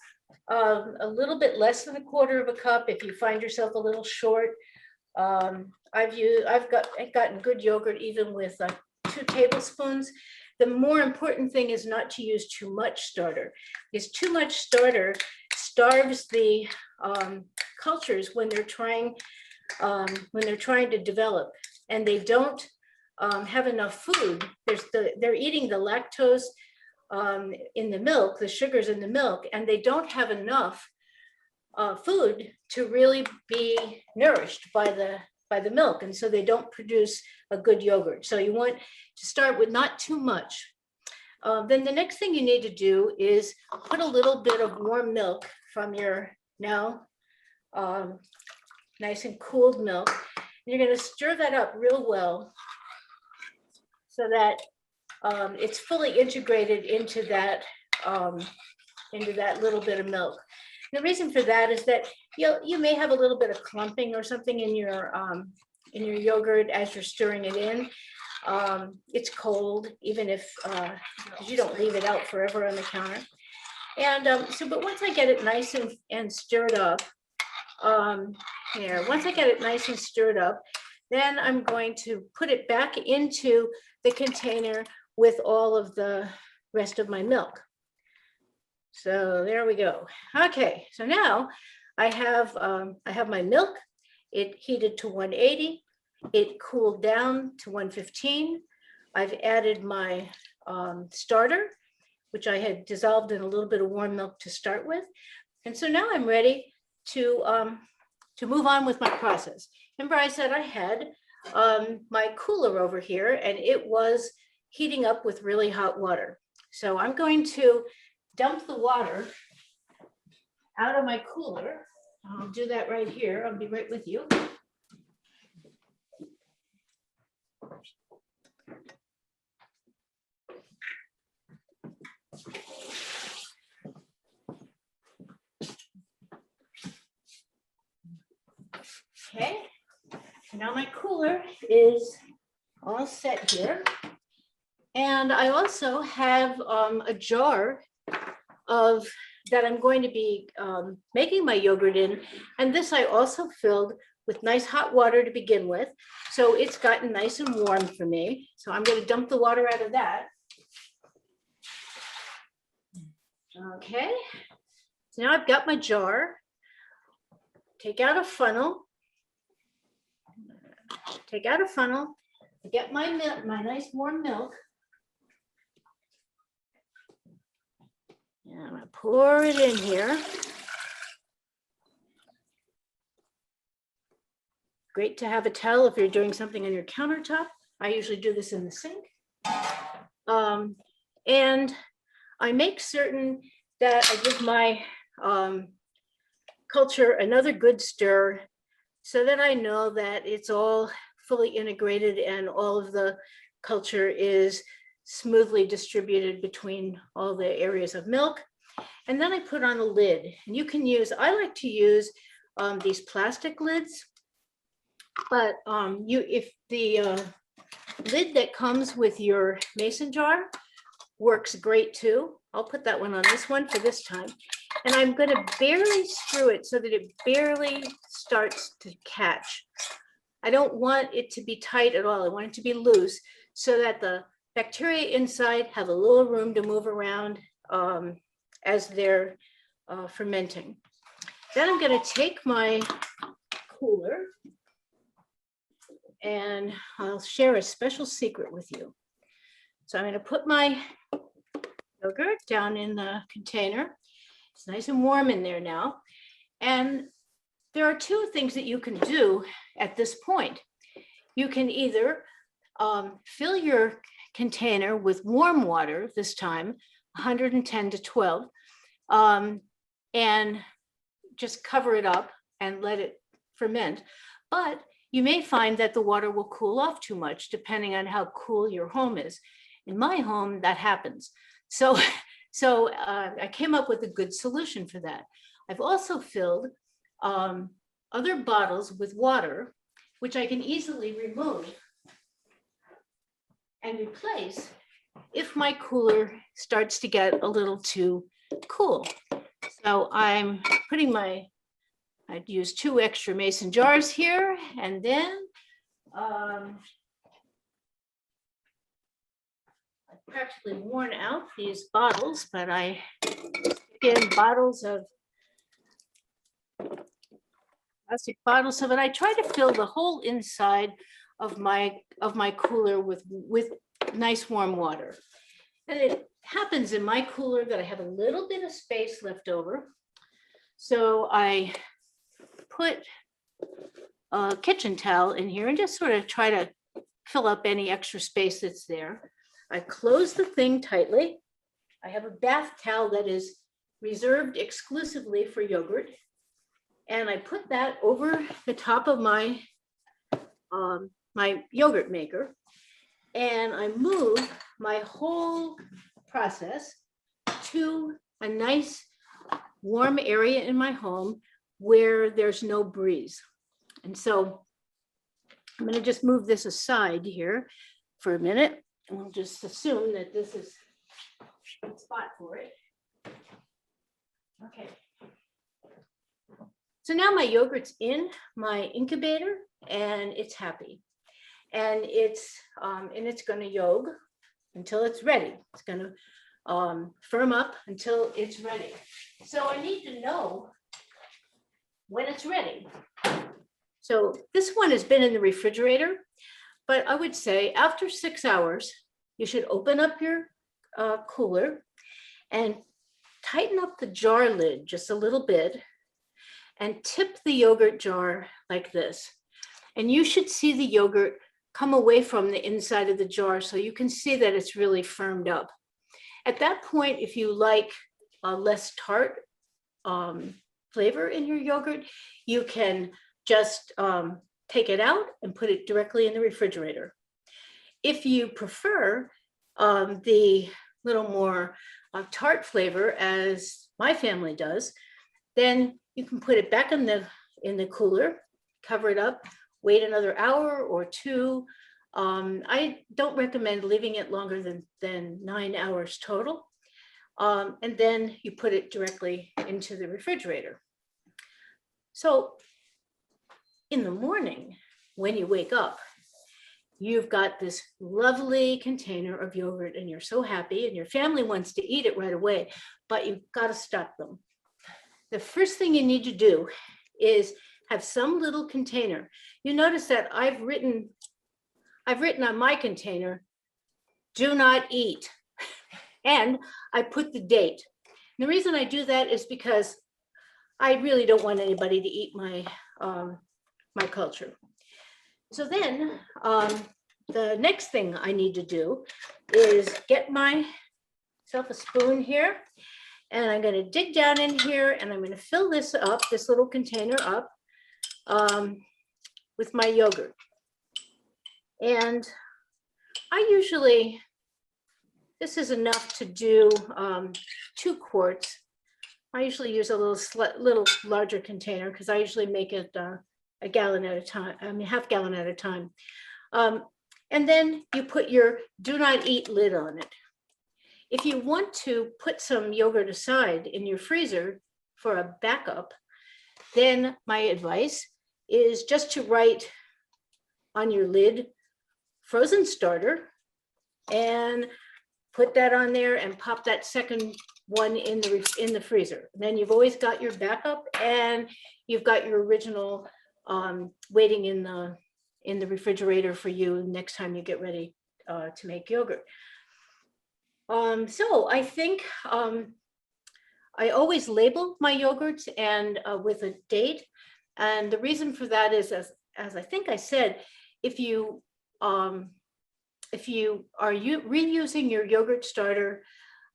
a little bit less than a 1/4 cup if you find yourself a little short. I've gotten good yogurt even with 2 tablespoons. The more important thing is not to use too much starter, because too much starter starves the cultures when they're trying to develop, and they don't have enough food. They're eating the lactose in the milk, the sugars in the milk, and they don't have enough food to really be nourished by the milk, and so they don't produce a good yogurt. So you want to start with not too much. Then the next thing you need to do is put a little bit of warm milk from your now nice and cooled milk. And you're going to stir that up real well so that it's fully integrated into that little bit of milk. The reason for that is that you may have a little bit of clumping or something in your in your yogurt as you're stirring it in. It's cold, even if 'cause you don't leave it out forever on the counter. And but once I get it nice and stirred up, once I get it nice and stirred up, then I'm going to put it back into the container with all of the rest of my milk. So there we go. Okay, so now I have my milk. It heated to 180. It cooled down to 115. I've added my starter, which I had dissolved in a little bit of warm milk to start with. And so now I'm ready to move on with my process. Remember I said I had my cooler over here and it was heating up with really hot water. So I'm going to dump the water out of my cooler. I'll do that right here. I'll be right with you. Okay, so now my cooler is all set here. And I also have a jar of that I'm going to be making my yogurt in. And this I also filled with nice hot water to begin with. So it's gotten nice and warm for me. So I'm going to dump the water out of that. Okay, so now I've got my jar. Take out a funnel. Take out a funnel. I get my milk, my nice warm milk. And I'm gonna pour it in here. Great to have a towel if you're doing something on your countertop. I usually do this in the sink. And I make certain that I give my culture another good stir so that I know that it's all fully integrated and all of the culture is smoothly distributed between all the areas of milk. And then I put on a lid, and you can use, I like to use these plastic lids, but if the lid that comes with your mason jar works great too. I'll put that one on this one for this time. And I'm going to barely screw it so that it barely starts to catch. I don't want it to be tight at all. I want it to be loose so that the bacteria inside have a little room to move around as they're fermenting. Then I'm going to take my cooler and I'll share a special secret with you. So I'm going to put my yogurt down in the container. It's nice and warm in there now. And there are two things that you can do at this point. You can either fill your container with warm water, this time 110 to 12, and just cover it up and let it ferment. But you may find that the water will cool off too much depending on how cool your home is. In my home, that happens. So I came up with a good solution for that. I've also filled other bottles with water, which I can easily remove and replace if my cooler starts to get a little too cool. So I'm putting I'd use 2 extra mason jars here, and then I've practically worn out these bottles, but I stick in bottles of plastic bottles of it. I try to fill the whole inside of my cooler with nice warm water. And it happens in my cooler that I have a little bit of space left over. So I put a kitchen towel in here and just sort of try to fill up any extra space that's there. I close the thing tightly. I have a bath towel that is reserved exclusively for yogurt. And I put that over the top of my yogurt maker. And I move my whole process to a nice warm area in my home where there's no breeze. And so I'm going to just move this aside here for a minute. And we'll just assume that this is a good spot for it. Okay. So now my yogurt's in my incubator and it's happy. And it's going to yog until it's ready. It's going to firm up until it's ready. So I need to know when it's ready. So this one has been in the refrigerator, but I would say after 6 hours, you should open up your cooler and tighten up the jar lid just a little bit and tip the yogurt jar like this. And you should see the yogurt come away from the inside of the jar so you can see that it's really firmed up. At that point, if you like a less tart flavor in your yogurt, you can just take it out and put it directly in the refrigerator. If you prefer the little more tart flavor, as my family does, then you can put it back in the cooler, cover it up, wait another hour or two. I don't recommend leaving it longer than 9 hours total. And then you put it directly into the refrigerator. So in the morning, when you wake up, you've got this lovely container of yogurt and you're so happy and your family wants to eat it right away, but you've got to stock them. The first thing you need to do is have some little container. You notice that I've written on my container, do not eat. And I put the date. And the reason I do that is because I really don't want anybody to eat my culture. So then the next thing I need to do is get myself a spoon here, and I'm going to dig down in here and I'm going to fill this up, this little container up with my yogurt. And I usually, this is enough to do 2 quarts. I usually use a little larger container because I usually make it a gallon at a time, half gallon at a time. And then you put your do not eat lid on it. If you want to put some yogurt aside in your freezer for a backup, then my advice is just to write on your lid, frozen starter, and put that on there and pop that second one in the freezer. And then you've always got your backup and you've got your original waiting in the refrigerator for you next time you get ready to make yogurt. So I think I always label my yogurts and with a date. And the reason for that is, as I think I said, if you are reusing your yogurt starter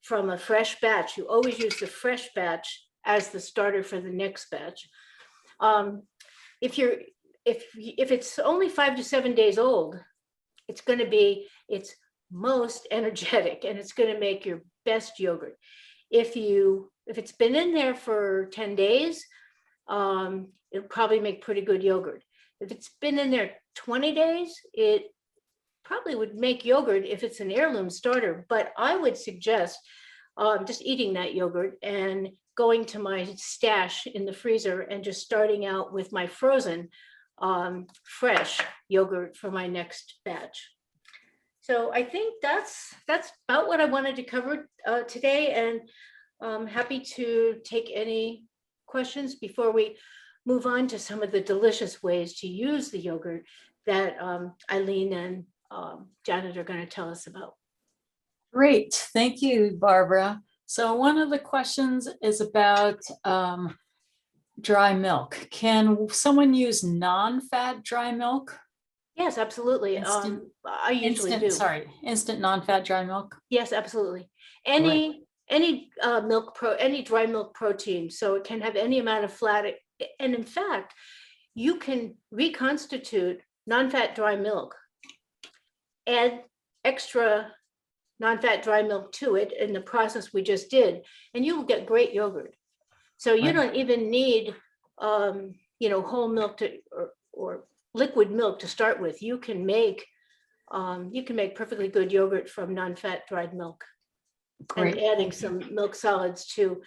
from a fresh batch, you always use the fresh batch as the starter for the next batch. If it's only 5 to 7 days old, it's going to be its most energetic and it's going to make your best yogurt. If it's been in there for 10 days, it'll probably make pretty good yogurt. If it's been in there 20 days, it probably would make yogurt if it's an heirloom starter, but I would suggest just eating that yogurt and going to my stash in the freezer and just starting out with my frozen fresh yogurt for my next batch. So I think that's about what I wanted to cover today, and I'm happy to take any questions before we move on to some of the delicious ways to use the yogurt that Eileen and Janet are going to tell us about. Great, thank you, Barbara. So one of the questions is about dry milk. Can someone use non-fat dry milk? Yes, absolutely. I usually do. Instant non-fat dry milk? Yes, absolutely. Any dry milk protein, so it can have any amount of fat. And in fact, you can reconstitute non-fat dry milk, add extra non-fat dry milk to it in the process we just did, and you will get great yogurt. So you don't even need, whole milk or liquid milk to start with. You can make perfectly good yogurt from non-fat dried milk, Great. and adding some milk solids to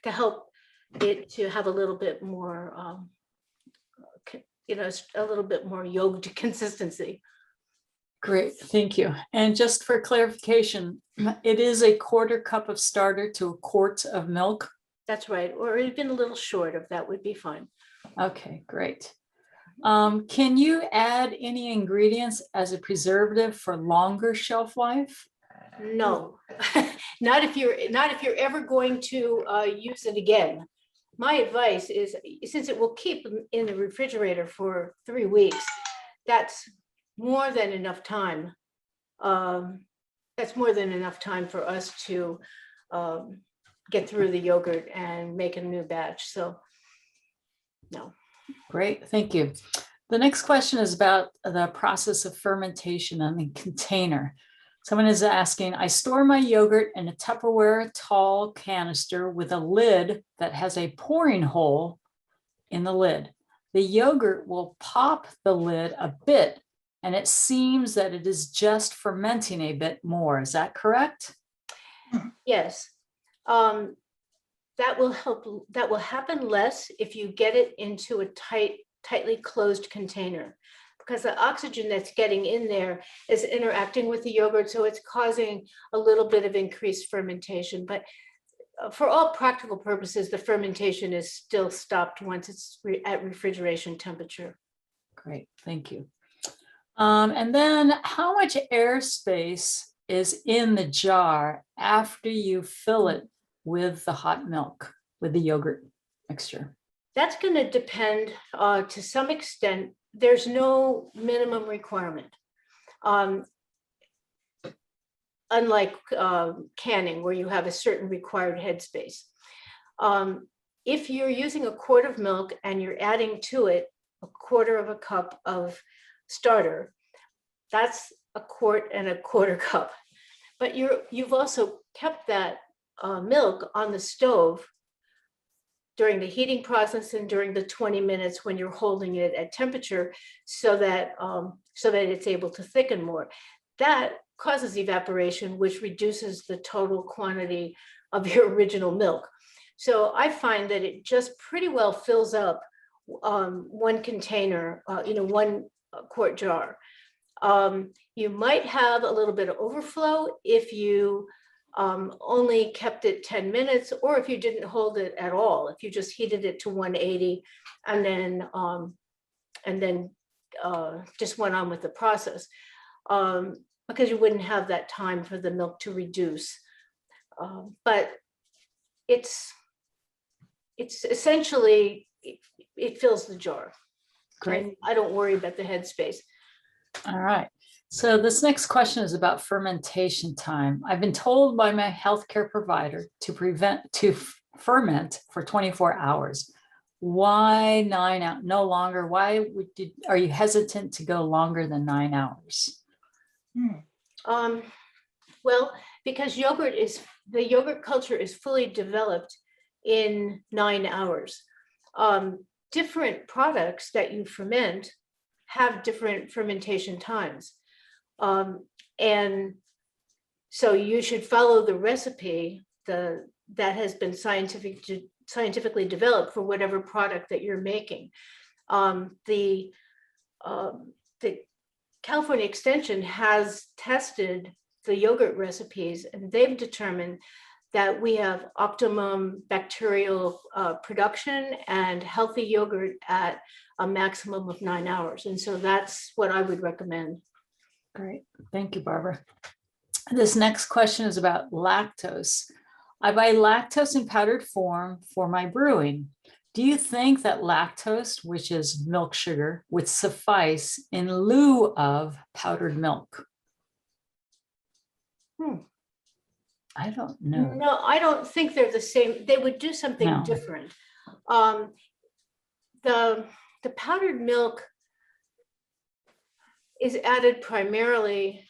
help it to have a little bit more, a little bit more yogurt consistency. Great, thank you. And just for clarification, it is a 1/4 cup of starter to a quart of milk. That's right, or even a little short of that would be fine. Okay, great. Can you add any ingredients as a preservative for longer shelf life? No, not if you're ever going to use it again. My advice is, since it will keep in the refrigerator for 3 weeks, that's more than enough time. That's more than enough time for us to get through the yogurt and make a new batch. So, no. Great, thank you. The next question is about the process of fermentation in the container. Someone is asking, I store my yogurt in a Tupperware tall canister with a lid that has a pouring hole in the lid. The yogurt will pop the lid a bit, and it seems that it is just fermenting a bit more. Is that correct? Yes. That will help. That will happen less if you get it into a tightly closed container, because the oxygen that's getting in there is interacting with the yogurt, so it's causing a little bit of increased fermentation. But for all practical purposes, the fermentation is still stopped once it's at refrigeration temperature. Great, thank you. And then how much airspace is in the jar after you fill it with the hot milk, with the yogurt mixture? That's going to depend to some extent. There's no minimum requirement. Unlike canning, where you have a certain required headspace. If you're using a quart of milk and you're adding to it 1/4 cup of starter, that's 1/4 cup. But you've also kept that milk on the stove during the heating process and during the 20 minutes when you're holding it at temperature, so that it's able to thicken more. That causes evaporation, which reduces the total quantity of your original milk. So I find that it just pretty well fills up one container, 1 quart jar. You might have a little bit of overflow if you only kept it 10 minutes, or if you didn't hold it at all, if you just heated it to 180 and then just went on with the process, because you wouldn't have that time for the milk to reduce. But it's essentially, it fills the jar. Great. And I don't worry about the headspace. All right. So this next question is about fermentation time. I've been told by my healthcare provider to ferment for 24 hours. Why 9 hours? No longer. Why are you hesitant to go longer than 9 hours? Well, because the yogurt culture is fully developed in 9 hours. Different products that you ferment have different fermentation times. And so you should follow the recipe that has been scientifically developed for whatever product that you're making. The California Extension has tested the yogurt recipes, and they've determined that we have optimum bacterial production and healthy yogurt at a maximum of 9 hours. And so that's what I would recommend. Great. Thank you, Barbara. This next question is about lactose. I buy lactose in powdered form for my brewing. Do you think that lactose, which is milk sugar, would suffice in lieu of powdered milk? I don't know. No, I don't think they're the same. They would do something different. The powdered milk is added primarily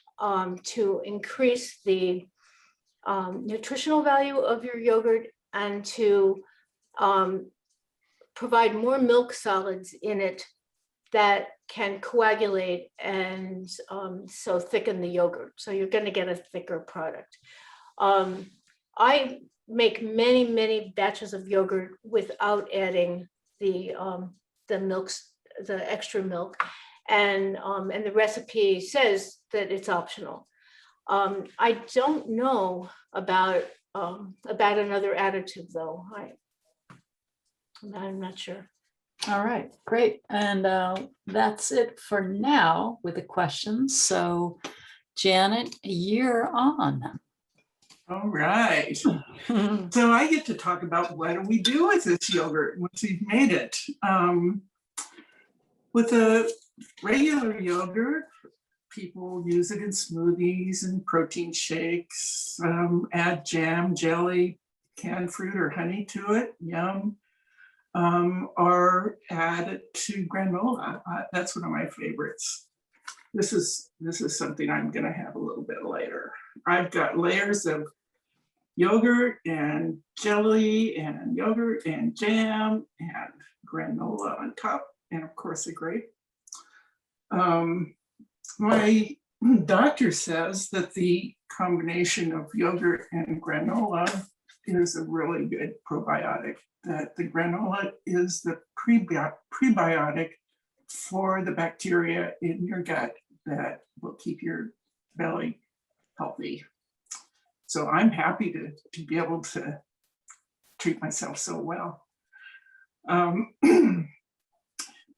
to increase the nutritional value of your yogurt and to provide more milk solids in it that can coagulate and so thicken the yogurt. So you're going to get a thicker product. I make many, many batches of yogurt without adding the milks, the extra milk, and the recipe says that it's optional. I don't know about another additive though. I'm not sure. All right, great. And that's it for now with the questions. So Janet, you're on. All right. So I get to talk about what do we do with this yogurt once we've made it. With a regular yogurt, people use it in smoothies and protein shakes, add jam, jelly, canned fruit or honey to it, yum. Or add it to granola. That's one of my favorites. This is something I'm going to have a little bit later. I've got layers of yogurt and jelly and yogurt and jam and granola on top, and of course a grape. My doctor says that the combination of yogurt and granola is a really good probiotic, that the granola is the prebiotic for the bacteria in your gut that will keep your belly healthy. So I'm happy to be able to treat myself so well.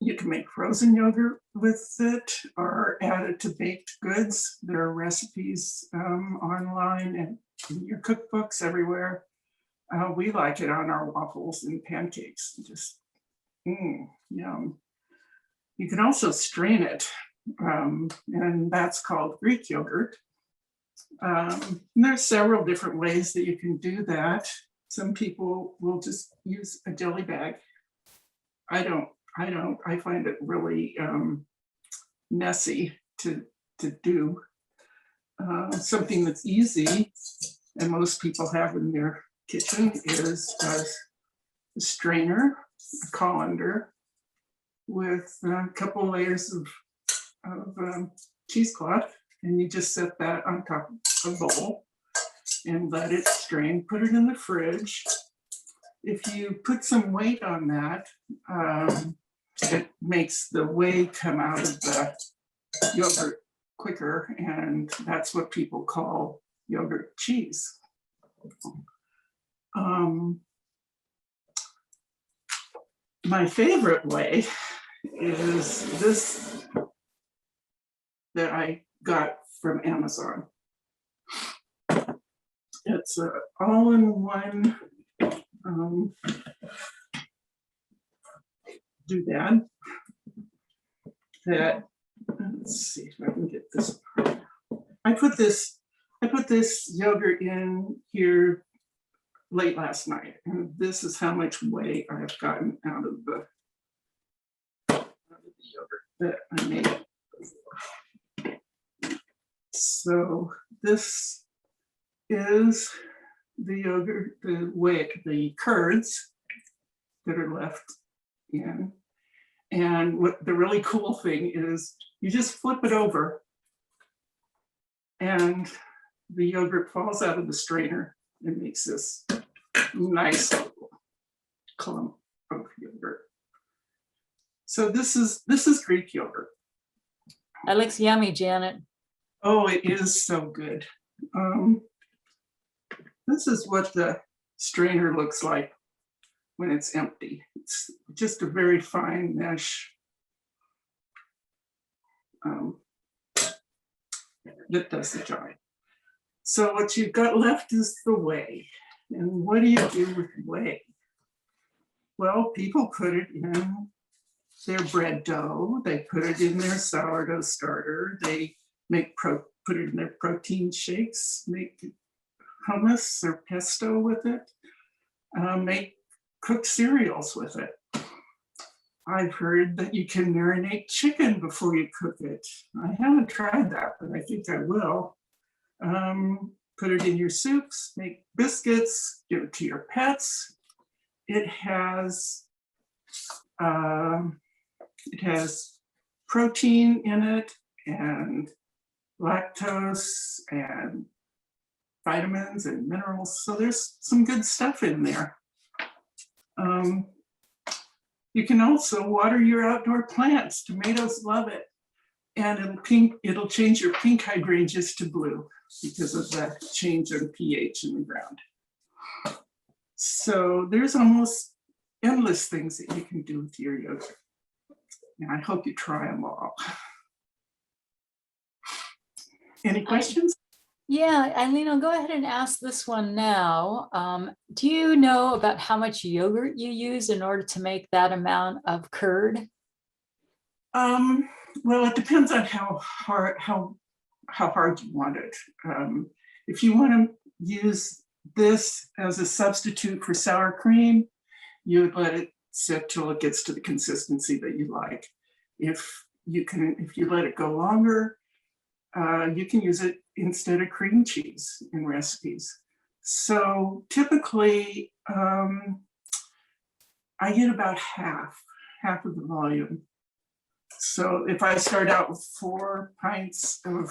You can make frozen yogurt with it or add it to baked goods. There are recipes online and in your cookbooks everywhere. We like it on our waffles and pancakes. Just, yum. You can also strain it, and that's called Greek yogurt. And there's several different ways that you can do that. Some people will just use a jelly bag. I don't. I find it really messy to do. Something that's easy and most people have in their kitchen is a strainer, a colander with a couple layers of cheesecloth, and you just set that on top of a bowl and let it strain. Put it in the fridge. If you put some weight on that, it makes the whey come out of the yogurt quicker, and that's what people call yogurt cheese. My favorite way is this that I got from Amazon. It's an all-in-one doodad that, let's see if I can get this. I put this yogurt in here late last night, and this is how much whey I've gotten out of the yogurt that I made. So this is the yogurt, the whey, the curds that are left in. And what the really cool thing is, you just flip it over and the yogurt falls out of the strainer and makes this nice clump of yogurt. So this is Greek yogurt. That looks yummy, Janet. Oh, it is so good. This is what the strainer looks like when it's empty. It's just a very fine mesh that does the job. So what you've got left is the whey. And what do you do with whey? Well, people put it in their bread dough. They put it in their sourdough starter. They put it in their protein shakes, make hummus or pesto with it, make cooked cereals with it. I've heard that you can marinate chicken before you cook it. I haven't tried that, but I think I will. Put it in your soups, make biscuits, give it to your pets. It has protein in it and lactose and vitamins and minerals. So there's some good stuff in there. You can also water your outdoor plants. Tomatoes love it. And it'll change your pink hydrangeas to blue because of that change in pH in the ground. So there's almost endless things that you can do with your yogurt. And I hope you try them all. Any questions? Yeah, Eileen, I'll go ahead and ask this one now. Do you know about how much yogurt you use in order to make that amount of curd? Well, it depends on how hard you want it. If you want to use this as a substitute for sour cream, you would let it sit till it gets to the consistency that you like. If you let it go longer, you can use it instead of cream cheese in recipes. So typically, I get about half of the volume. So if I start out with 4 pints of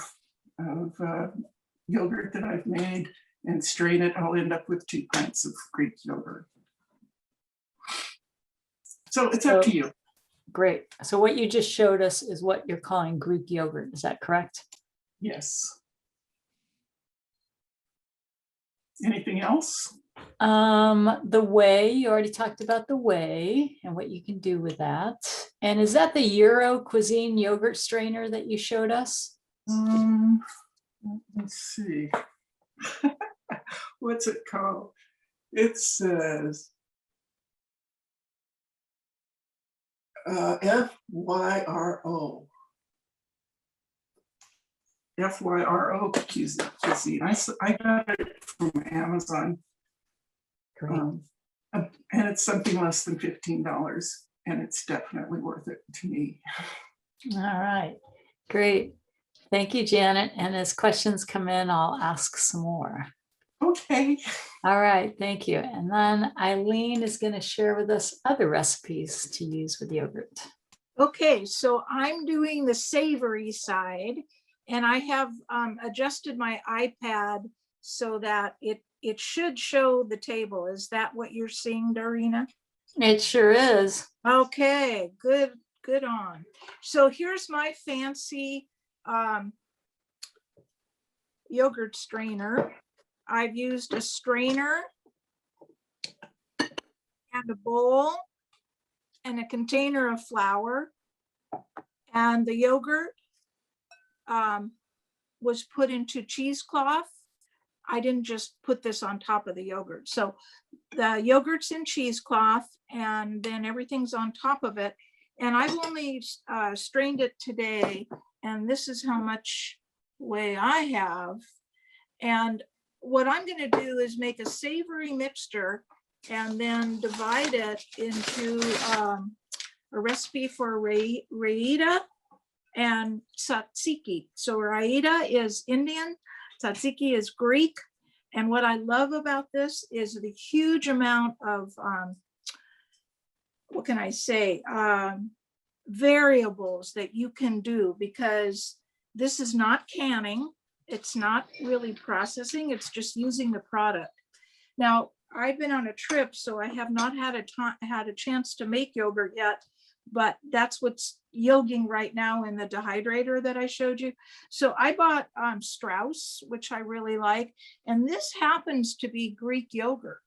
yogurt that I've made and strain it, I'll end up with 2 pints of Greek yogurt. So it's up to you. Great. So what you just showed us is what you're calling Greek yogurt. Is that correct? Yes. Anything else? The whey, you already talked about the whey and what you can do with that. And is that the Euro cuisine yogurt strainer that you showed us? Let's see. What's it called? It says FYRO. FYRO cuisine. I got it from Amazon. Great. And it's something less than $15, and it's definitely worth it to me. All right, great. Thank you, Janet. And as questions come in, I'll ask some more. Okay. All right, thank you. And then Eileen is going to share with us other recipes to use with yogurt. Okay, so I'm doing the savory side, and I have adjusted my iPad so that it should show the table. Is that what you're seeing, Darina? It sure is. Okay, good on. So here's my fancy yogurt strainer. I've used a strainer and a bowl and a container of flour, and the yogurt was put into cheesecloth. I didn't just put this on top of the yogurt. So the yogurt's in cheesecloth, and then everything's on top of it. And I've only strained it today, and this is how much whey I have. And what I'm going to do is make a savory mixture and then divide it into a recipe for raita and tzatziki. So raita is Indian, tzatziki is Greek. And what I love about this is the huge amount of, what can I say, variables that you can do, because this is not canning. It's not really processing. It's just using the product. Now, I've been on a trip, so I have not had a chance to make yogurt yet, but that's what's yoging right now in the dehydrator that I showed you. So I bought Strauss, which I really like, and this happens to be Greek yogurt.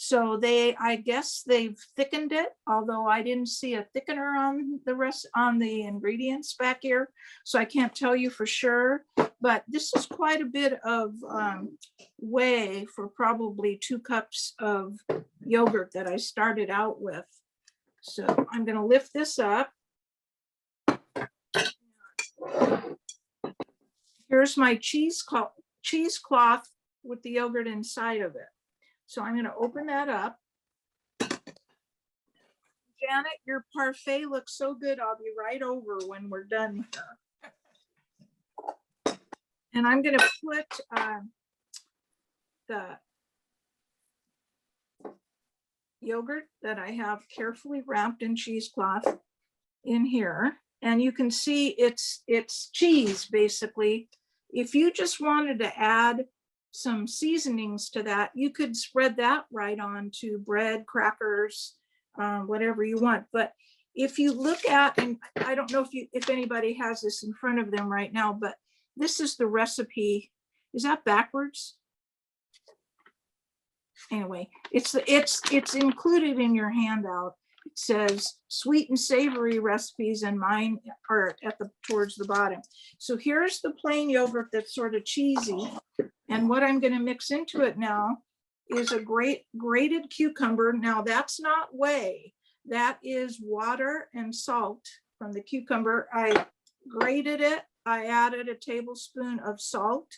So I guess they've thickened it, although I didn't see a thickener on the ingredients back here, so I can't tell you for sure. But this is quite a bit of whey for probably 2 cups of yogurt that I started out with. So I'm going to lift this up. Here's my cheesecloth with the yogurt inside of it. So I'm going to open that up. Janet, your parfait looks so good. I'll be right over when we're done here. And I'm going to put the yogurt that I have carefully wrapped in cheesecloth in here. And you can see it's cheese, basically. If you just wanted to add some seasonings to that, you could spread that right on to bread, crackers, whatever you want. But if you look at, and I don't know if anybody has this in front of them right now, but this is the recipe. Is that backwards? Anyway, it's included in your handout. It says sweet and savory recipes, and mine are towards the bottom. So here's the plain yogurt that's sort of cheesy. And what I'm going to mix into it now is a grated cucumber. Now that's not whey. That is water and salt from the cucumber. I grated it. I added a tablespoon of salt.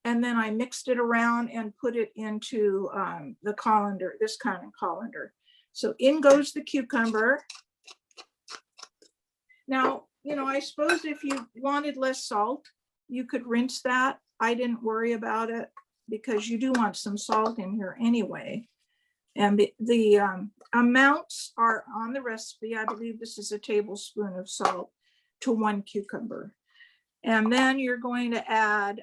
And then I mixed it around and put it into the colander, this kind of colander. So in goes the cucumber. Now, I suppose if you wanted less salt, you could rinse that. I didn't worry about it because you do want some salt in here anyway. And the amounts are on the recipe. I believe this is a tablespoon of salt to 1 cucumber. And then you're going to add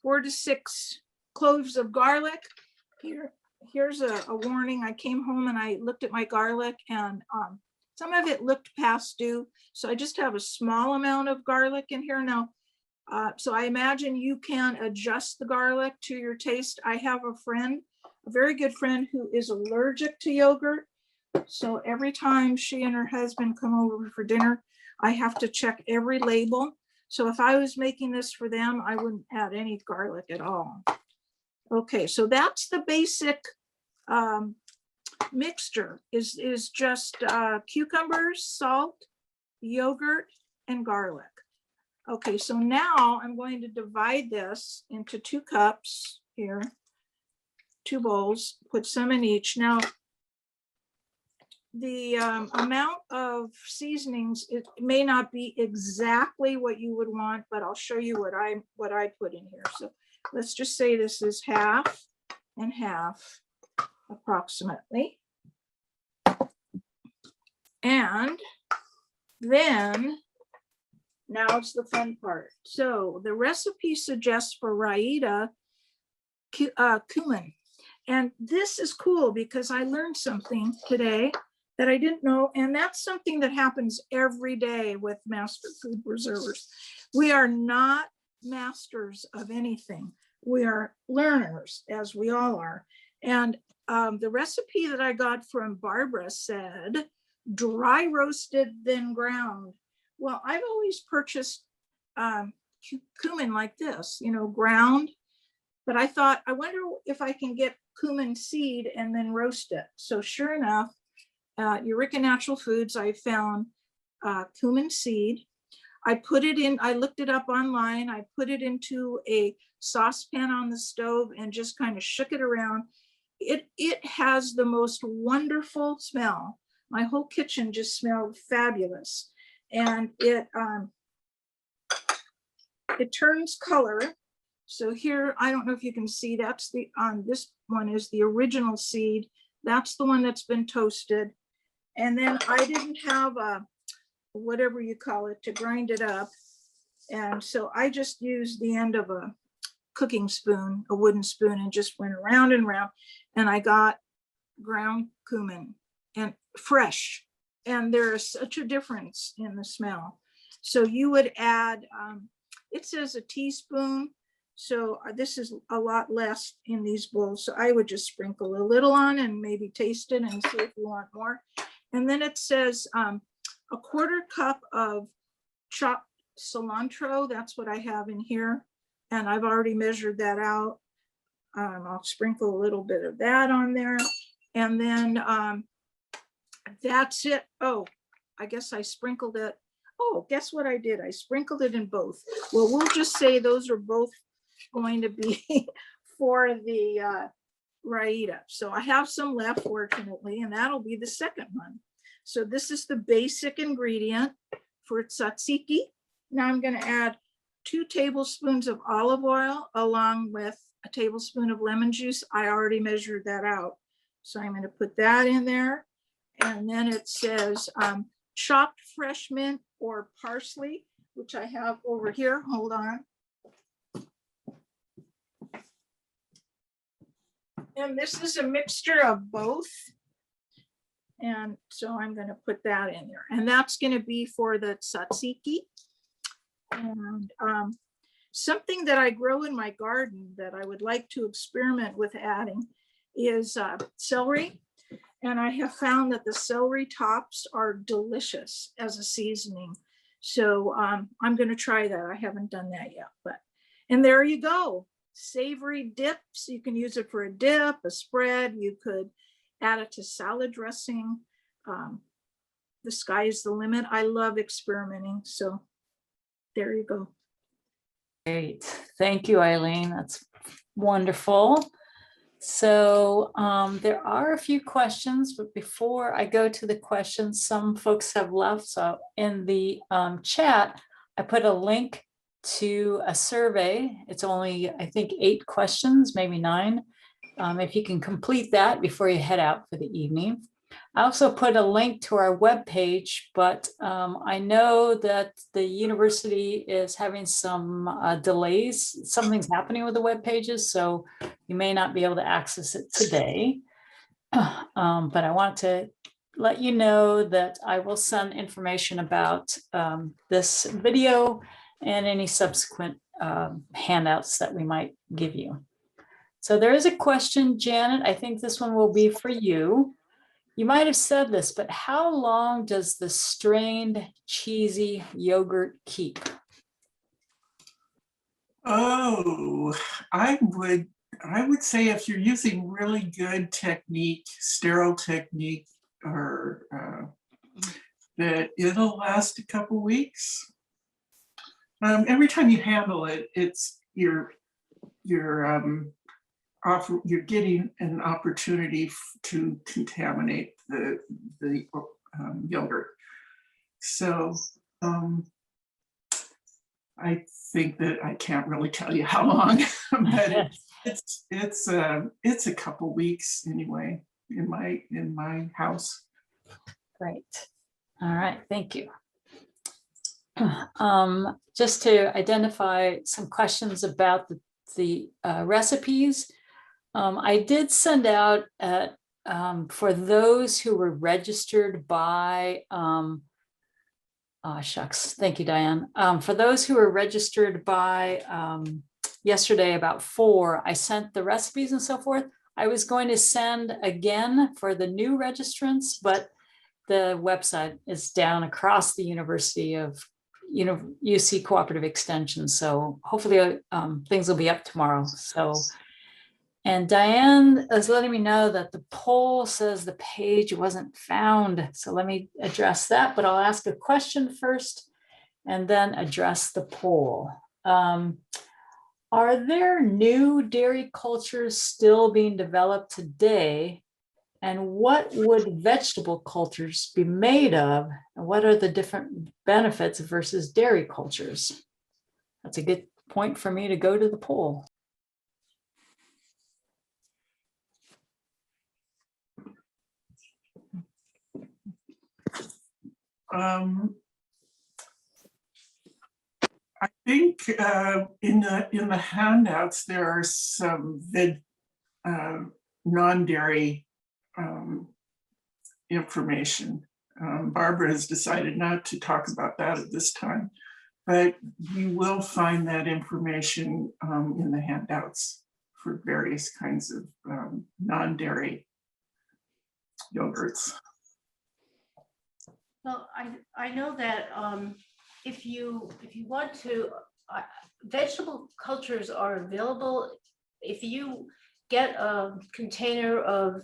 4 to 6 cloves of garlic. Here's a warning. I came home and I looked at my garlic, and some of it looked past due. So I just have a small amount of garlic in here now. So I imagine you can adjust the garlic to your taste. I have a friend, a very good friend, who is allergic to yogurt. So every time she and her husband come over for dinner, I have to check every label. So if I was making this for them, I wouldn't add any garlic at all. Okay, so that's the basic mixture is just cucumbers, salt, yogurt, and garlic. Okay, so now I'm going to divide this into 2 cups here, 2 bowls, put some in each. Now, the amount of seasonings, it may not be exactly what you would want, but I'll show you what I put in here. So let's just say this is half and half approximately. And then now it's the fun part. So the recipe suggests for raita cumin. And this is cool because I learned something today that I didn't know. And that's something that happens every day with master food preservers. We are not masters of anything. We are learners, as we all are. And the recipe that I got from Barbara said, dry roasted, then ground. Well, I've always purchased cumin like this, ground. But I thought, I wonder if I can get cumin seed and then roast it. So sure enough, Eureka Natural Foods, I found cumin seed. I put it in, I looked it up online. I put it into a saucepan on the stove and just kind of shook it around. It has the most wonderful smell. My whole kitchen just smelled fabulous. And it turns color. So here, I don't know if you can see, that's this one is the original seed. That's the one that's been toasted. And then I didn't have whatever you call it to grind it up. And so I just used the end of a cooking spoon, a wooden spoon, and just went around and around. And I got ground cumin and fresh. And there is such a difference in the smell. So you would add, it says a teaspoon. So this is a lot less in these bowls. So I would just sprinkle a little on and maybe taste it and see if you want more. And then it says a 1/4 cup of chopped cilantro. That's what I have in here. And I've already measured that out. I'll sprinkle a little bit of that on there. And then that's it. Oh, I guess I sprinkled it. Oh, guess what I did? I sprinkled it in both. Well, we'll just say those are both going to be for the raita. So I have some left, fortunately, and that'll be the second one. So this is the basic ingredient for tzatziki. Now I'm going to add 2 tablespoons of olive oil along with a tablespoon of lemon juice. I already measured that out. So I'm going to put that in there. And then it says chopped fresh mint or parsley, which I have over here. Hold on. And this is a mixture of both. And so I'm going to put that in there. And that's going to be for the tzatziki. And something that I grow in my garden that I would like to experiment with adding is celery. And I have found that the celery tops are delicious as a seasoning. So I'm going to try that. I haven't done that yet, and there you go. Savory dips. You can use it for a dip, a spread. You could add it to salad dressing. The sky is the limit. I love experimenting. So there you go. Great. Thank you, Eileen. That's wonderful. So there are a few questions, but before I go to the questions, some folks have left. So in the chat, I put a link to a survey. It's only, I think, 8 questions, maybe 9. If you can complete that before you head out for the evening. I also put a link to our webpage, but I know that the university is having some delays. Something's happening with the web pages, so you may not be able to access it today. But I want to let you know that I will send information about this video and any subsequent handouts that we might give you. So there is a question, Janet. I think this one will be for you. You might have said this, but how long does the strained cheesy yogurt keep? Oh, I would say if you're using really good technique, sterile technique, or that it'll last a couple weeks. Every time you handle it, it's you're getting an opportunity to contaminate the yogurt. So I think that I can't really tell you how long, but it's a couple weeks anyway in my house. Great. All right, thank you. Just to identify some questions about the recipes, I did send out for those who were registered by, shucks, thank you, Diane. For those who were registered by yesterday about 4, I sent the recipes and so forth. I was going to send again for the new registrants, but the website is down across the University of UC Cooperative Extension. So hopefully things will be up tomorrow. So, and Diane is letting me know that the poll says the page wasn't found. So let me address that, but I'll ask a question first and then address the poll. Are there new dairy cultures still being developed today? And what would vegetable cultures be made of? And what are the different benefits versus dairy cultures? That's a good point for me to go to the poll. I think in the handouts there are some non-dairy information. Barbara has decided not to talk about that at this time, but you will find that information in the handouts for various kinds of non-dairy yogurts. Well, I know that if you want to, vegetable cultures are available. If you get a container of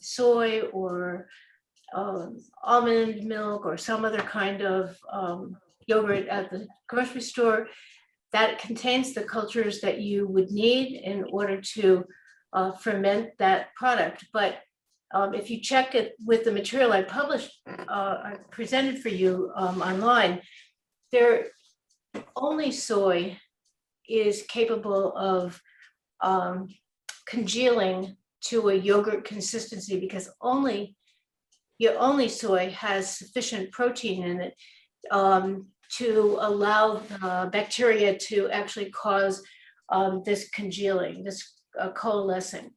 soy or almond milk or some other kind of yogurt at the grocery store that contains the cultures that you would need in order to ferment that product. But if you check it with the material I published, I presented for you online, only soy is capable of congealing to a yogurt consistency, because only your only soy has sufficient protein in it to allow the bacteria to actually cause this congealing, this coalescing.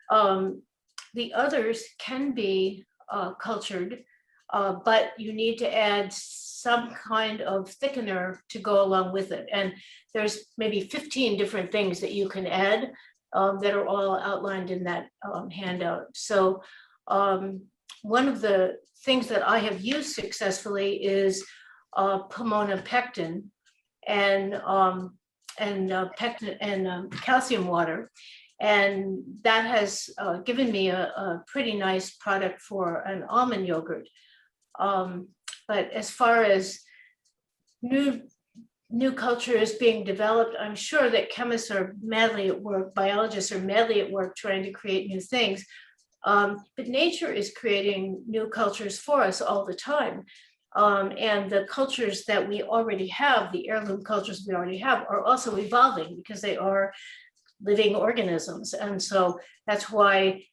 The others can be cultured, but you need to add some kind of thickener to go along with it. And there's maybe 15 different things that you can add that are all outlined in that handout. So one of the things that I have used successfully is pomona pectin and pectin and calcium water. And that has given me a pretty nice product for an almond yogurt. But as far as new cultures being developed, I'm sure that chemists are madly at work, biologists are madly at work trying to create new things. But nature is creating new cultures for us all the time. And the cultures that we already have, the heirloom cultures we already have, are also evolving because they are living organisms. And so that's why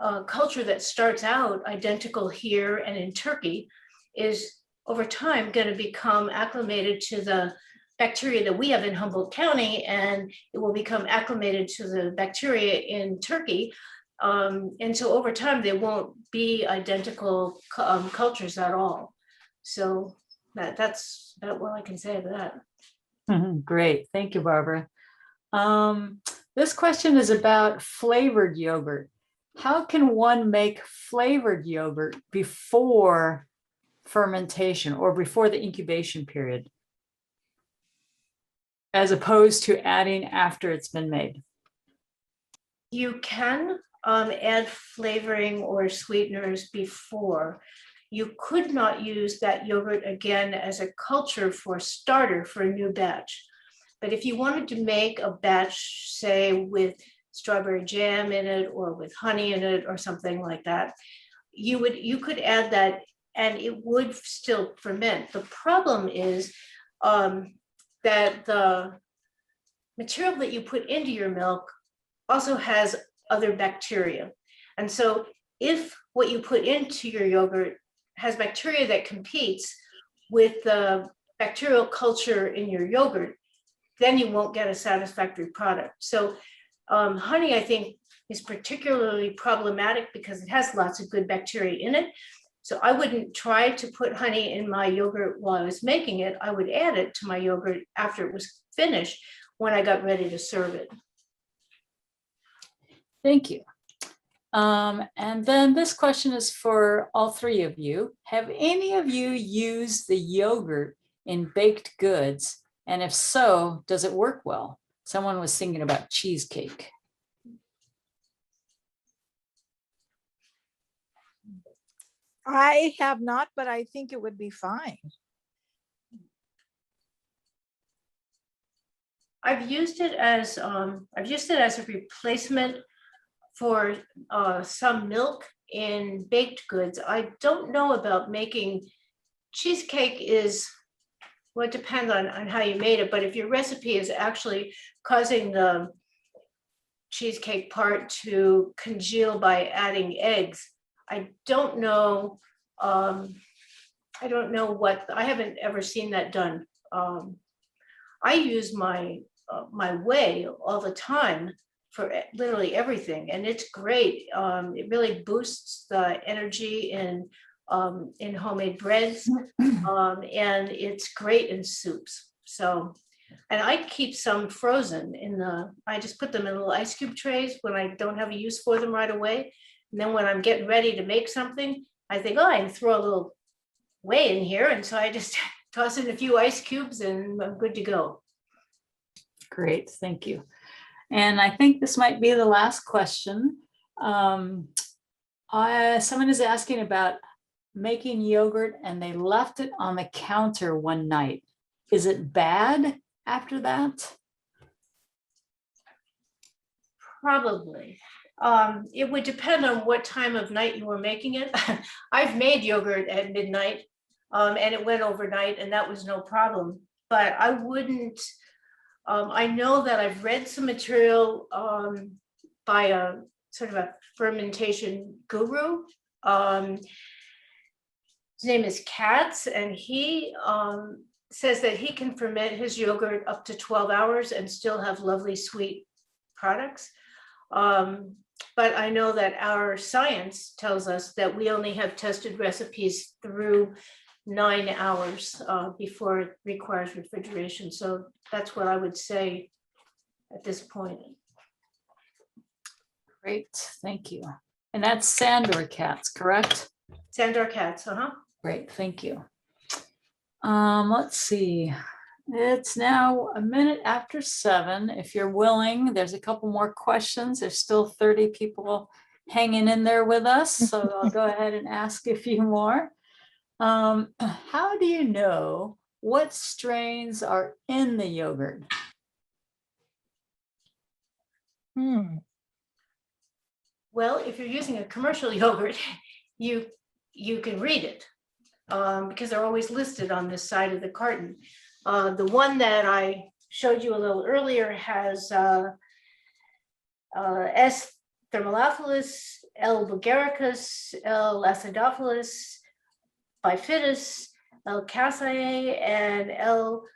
a culture that starts out identical here and in Turkey is over time going to become acclimated to the bacteria that we have in Humboldt County, and it will become acclimated to the bacteria in Turkey. And so over time, they won't be identical cultures at all. So that's what I can say to that. Great. Thank you, Barbara. This question is about flavored yogurt. How can one make flavored yogurt before fermentation or before the incubation period, as opposed to adding after it's been made? You can add flavoring or sweeteners before. You could not use that yogurt again as a culture for starter for a new batch. But if you wanted to make a batch, say with strawberry jam in it or with honey in it or something like that, you could add that and it would still ferment. The problem is that the material that you put into your milk also has other bacteria. And so if what you put into your yogurt has bacteria that competes with the bacterial culture in your yogurt, then you won't get a satisfactory product. So honey, I think, is particularly problematic because it has lots of good bacteria in it. So I wouldn't try to put honey in my yogurt while I was making it. I would add it to my yogurt after it was finished when I got ready to serve it. Thank you. And then this question is for all three of you. Have any of you used the yogurt in baked goods? And if so, does it work well? Someone was thinking about cheesecake. I have not, but I think it would be fine. I've used it as a replacement for some milk in baked goods. I don't know about making cheesecake. Well, it depends on how you made it, but if your recipe is actually causing the cheesecake part to congeal by adding eggs, I don't know. I haven't ever seen that done. I use my whey all the time for literally everything, and it's great. It really boosts the energy in homemade breads, and it's great in soups. So, and I keep some frozen I just put them in little ice cube trays when I don't have a use for them right away. And then when I'm getting ready to make something, I think, oh, I can throw a little whey in here. And so I just toss in a few ice cubes and I'm good to go. Great, thank you. And I think this might be the last question. Someone is asking about making yogurt and they left it on the counter one night. Is it bad after that? Probably. It would depend on what time of night you were making it. I've made yogurt at midnight and it went overnight and that was no problem. But I wouldn't, I know that I've read some material by a sort of a fermentation guru. His name is Katz, and he says that he can ferment his yogurt up to 12 hours and still have lovely sweet products. But I know that our science tells us that we only have tested recipes through 9 hours before it requires refrigeration. So that's what I would say at this point. Great, thank you. And that's Sandor Katz, correct? Sandor Katz, Great, thank you. Let's see. It's now 7:01. If you're willing, there's a couple more questions. There's still 30 people hanging in there with us, so I'll go ahead and ask a few more. How do you know what strains are in the yogurt? Well, if you're using a commercial yogurt, you can read it because they're always listed on this side of the carton. The one that I showed you a little earlier has S. thermophilus, L. bulgaricus, L. acidophilus, bifidus, L. casei, and L.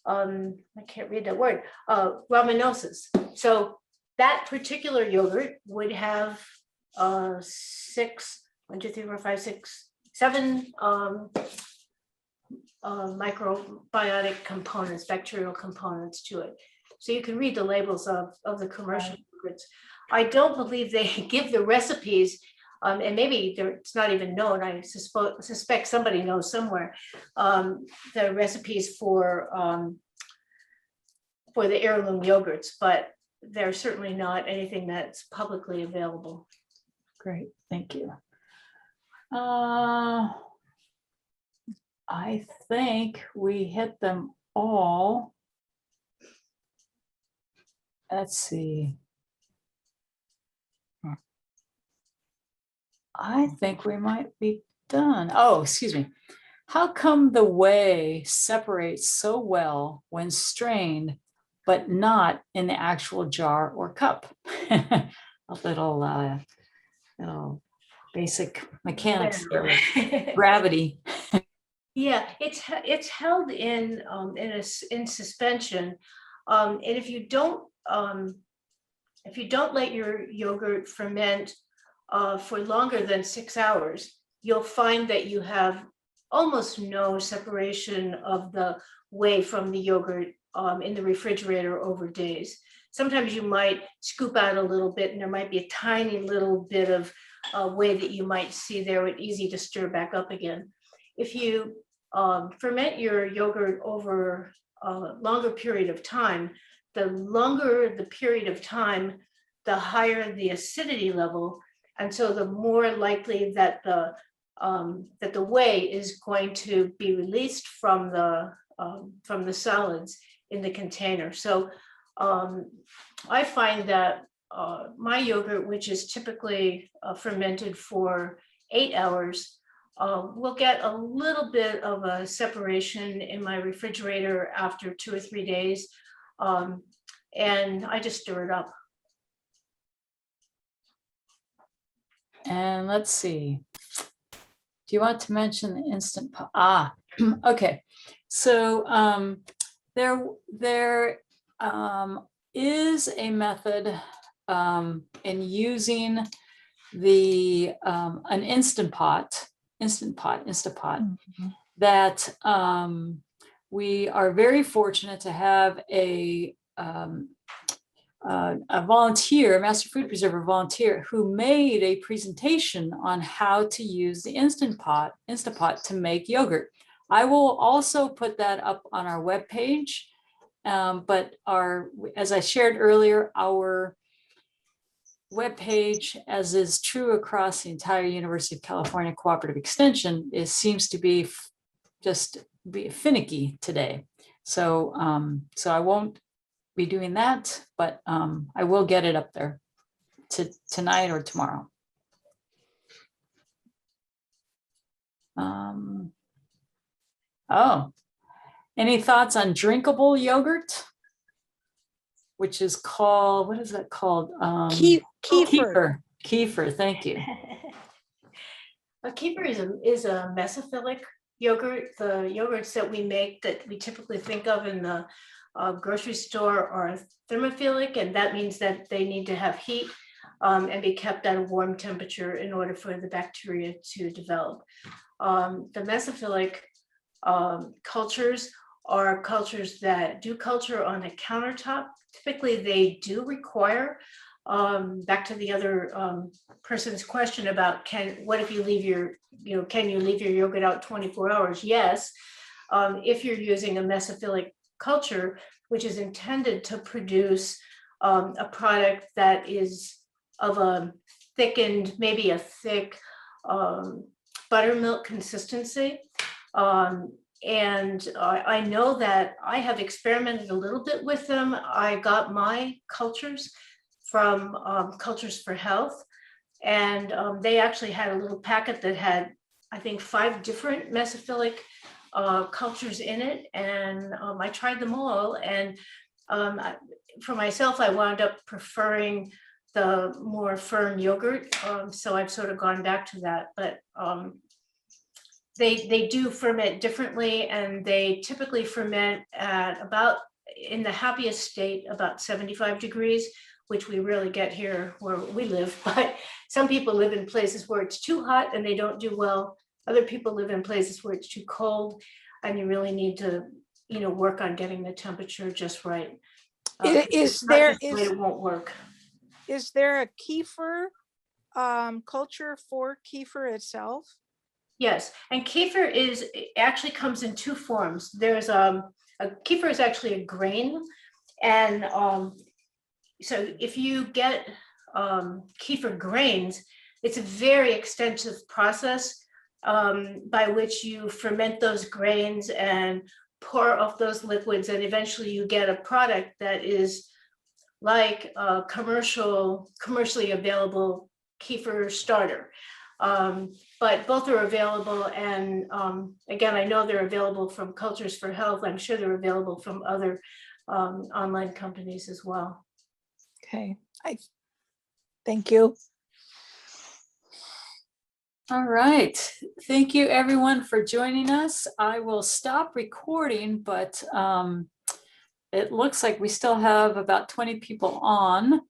I can't read that word, raminosus. So that particular yogurt would have 7 microbiotic components, bacterial components to it. So you can read the labels of the commercial yogurts. I don't believe they give the recipes, and maybe it's not even known. I suspect somebody knows somewhere the recipes for the heirloom yogurts, but they're certainly not anything that's publicly available. Great, thank you. I think we hit them all. Let's see. I think we might be done. Oh, excuse me. How come the whey separates so well when strained, but not in the actual jar or cup? A little basic mechanics there with gravity. Yeah, it's held in suspension, and if you don't let your yogurt ferment for longer than 6 hours, you'll find that you have almost no separation of the whey from the yogurt in the refrigerator over days. Sometimes you might scoop out a little bit, and there might be a tiny little bit of whey that you might see there, it's easy to stir back up again. If you ferment your yogurt over a longer period of time, the longer the period of time, the higher the acidity level, and so the more likely that the whey is going to be released from the solids in the container. So I find that my yogurt, which is typically fermented for 8 hours, will get a little bit of a separation in my refrigerator after 2 or 3 days, and I just stir it up. And let's see. Do you want to mention the Instant Pot? Okay. So there is a method in using an Instapot, that we are very fortunate to have a volunteer, a master food preserver volunteer, who made a presentation on how to use the Instapot to make yogurt. I will also put that up on our webpage, but as I shared earlier, our webpage, as is true across the entire University of California Cooperative Extension, seems to be finicky today. So I won't be doing that, but I will get it up there tonight or tomorrow. Any thoughts on drinkable yogurt, which is called, what is that called? Kefir. Kefir, thank you. Kefir is a mesophilic yogurt. The yogurts that we make that we typically think of in the grocery store are thermophilic, and that means that they need to have heat and be kept at a warm temperature in order for the bacteria to develop. The mesophilic cultures are cultures that do culture on a countertop. Typically, they do require, back to the other person's question about what if you leave your, can you leave your yogurt out 24 hours? Yes, if you're using a mesophilic culture, which is intended to produce a product that is of a thickened, maybe a thick buttermilk consistency. And I know that I have experimented a little bit with them. I got my cultures from Cultures for Health, and they actually had a little packet that had, I think, 5 different mesophilic cultures in it, and I tried them all. And for myself, I wound up preferring the more firm yogurt, so I've sort of gone back to that. But they do ferment differently, and they typically ferment at about, in the happiest state, about 75 degrees, which we rarely get here where we live. But some people live in places where it's too hot and they don't do well. Other people live in places where it's too cold, and you really need to, work on getting the temperature just right. It won't work. Is there a kefir culture for kefir itself? Yes, and kefir actually comes in 2 forms. There's a kefir is actually a grain, and so if you get kefir grains, it's a very extensive process by which you ferment those grains and pour off those liquids, and eventually you get a product that is like a commercially available kefir starter. But both are available, and again, I know they're available from Cultures for Health. I'm sure they're available from other online companies as well. Okay, thank you. All right. Thank you, everyone, for joining us. I will stop recording, but it looks like we still have about 20 people on.